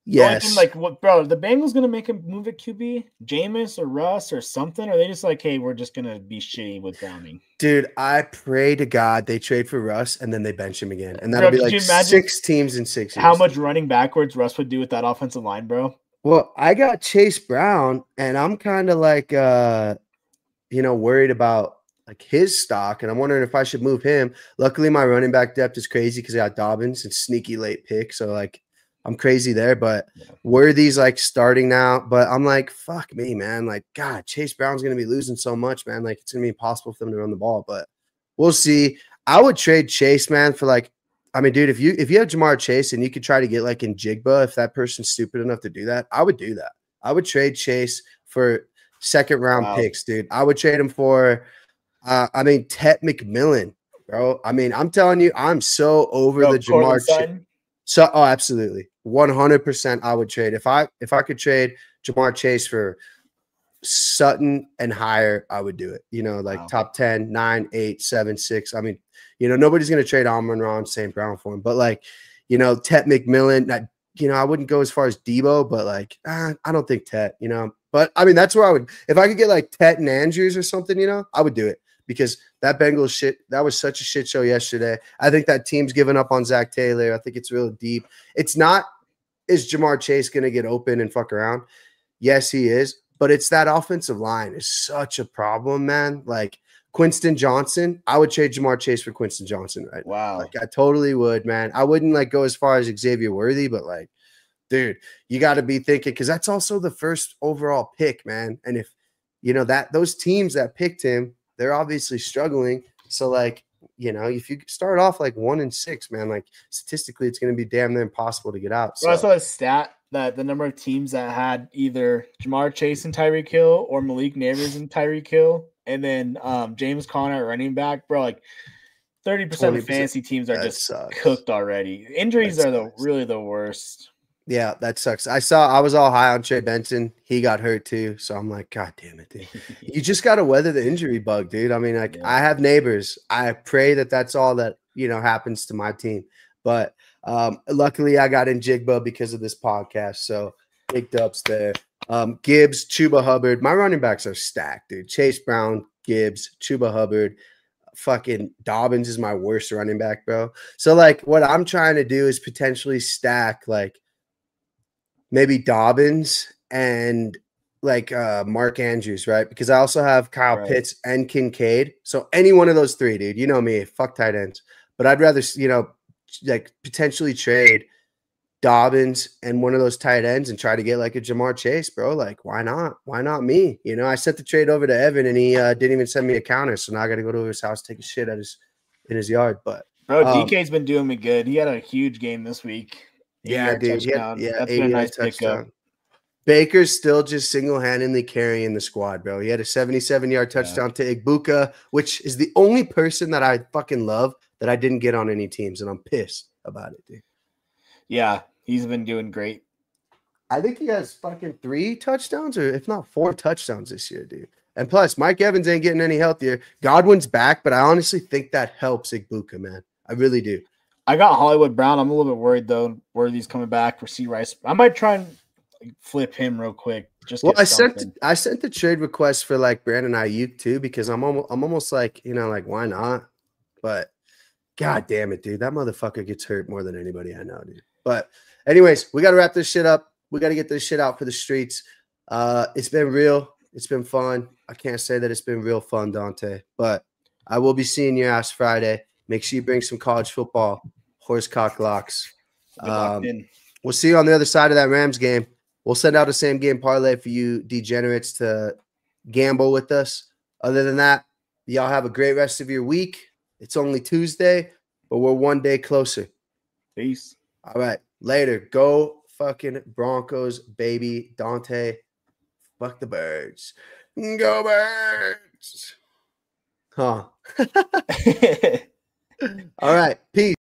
yes. Like, what, bro? The Bengals gonna make him move at QB, Jameis or Russ or something? Or are they just like, hey, we're just gonna be shitty with Browning? Dude, I pray to God they trade for Russ and then they bench him again, and that'll be like 6 teams in 6 years. How much running backwards Russ would do with that offensive line, bro? Well, I got Chase Brown, and I'm kind of like, worried about like his stock, and I'm wondering if I should move him. Luckily, my running back depth is crazy because I got Dobbins and sneaky late pick, so like I'm crazy there. But Worthy's like starting now, but I'm like, fuck me, man. Like, God, Chase Brown's gonna be losing so much, man. Like, it's gonna be impossible for them to run the ball, but we'll see. I would trade Chase, man, for like, I mean, dude, if you have Jamar Chase and you could try to get like in Jigba, if that person's stupid enough to do that, I would do that. I would trade Chase for second round picks, dude. I would trade him for. Tet McMillan, bro. I mean, I'm telling you, I'm so over the Jamar Chase. So, absolutely, 100%. I would trade if I could trade Jamar Chase for Sutton and higher. I would do it. You know, like top 10, 9, 8, 7, 6. I mean, you know, nobody's gonna trade Amon-Ra and St. Brown for him, but like, you know, Tet McMillan. I wouldn't go as far as Debo, but like, I don't think Tet. You know, but I mean, that's where I would if I could get like Tet and Andrews or something. You know, I would do it. because that Bengals shit, that was such a shit show yesterday. I think that team's given up on Zach Taylor. I think it's real deep. It's not, is Jamar Chase going to get open and fuck around? Yes, he is. But it's that offensive line is such a problem, man. Like Quinston Johnson, I would trade Jamar Chase for Quinston Johnson right now. Wow. Like I totally would, man. I wouldn't like go as far as Xavier Worthy, but like, dude, you got to be thinking, because that's also the first overall pick, man. And if you know that those teams that picked him, they're obviously struggling. So like, you know, if you start off like 1-6, man, like statistically, it's going to be damn near impossible to get out. So I saw a stat that the number of teams that had either Jamar Chase and Tyreek Hill or Malik Neighbors and Tyreek Hill, and then James Conner running back, bro, like 30% of fantasy teams are just cooked already. Injuries are really the worst. Yeah, that sucks. I was all high on Trey Benson. He got hurt too. So I'm like, God damn it, dude. You just got to weather the injury bug, dude. I mean, like I have neighbors. I pray that that's all that, you know, happens to my team. But luckily I got in Jigba because of this podcast. So big dubs there. Gibbs, Chuba Hubbard. My running backs are stacked, dude. Chase Brown, Gibbs, Chuba Hubbard. Fucking Dobbins is my worst running back, bro. So like what I'm trying to do is potentially stack like maybe Dobbins and like Mark Andrews, right? Because I also have Kyle Pitts and Kincaid. So any one of those three, dude, you know me, fuck tight ends. But I'd rather, you know, like potentially trade Dobbins and one of those tight ends and try to get like a Jamar Chase, bro. Like, why not? Why not me? You know, I sent the trade over to Evan and he didn't even send me a counter. So now I got to go to his house, take a shit at in his yard. But bro, DK's been doing me good. He had a huge game this week. Yeah, dude. That's been a nice pickup. Baker's still just single-handedly carrying the squad, bro. He had a 77-yard touchdown to Igbuka, which is the only person that I fucking love that I didn't get on any teams, and I'm pissed about it, dude. Yeah, he's been doing great. I think he has fucking 3 touchdowns, or if not 4 touchdowns this year, dude. And plus, Mike Evans ain't getting any healthier. Godwin's back, but I honestly think that helps Igbuka, man. I really do. I got Hollywood Brown. I'm a little bit worried though. Worthy's coming back for C. Rice. I might try and flip him real quick. I sent the trade request for like Brandon Ayuk too because I'm almost like, you know, like why not? But god damn it, dude, that motherfucker gets hurt more than anybody I know, dude. But anyways, we got to wrap this shit up. We got to get this shit out for the streets. It's been real. It's been fun. I can't say that it's been real fun, Dante. But I will be seeing your ass Friday. Make sure you bring some college football, horsecock locks. We'll see you on the other side of that Rams game. We'll send out a same game parlay for you degenerates to gamble with us. Other than that, y'all have a great rest of your week. It's only Tuesday, but we're one day closer. Peace. All right. Later. Go fucking Broncos, baby. Dante, fuck the birds. Go birds. Huh. All right. Peace.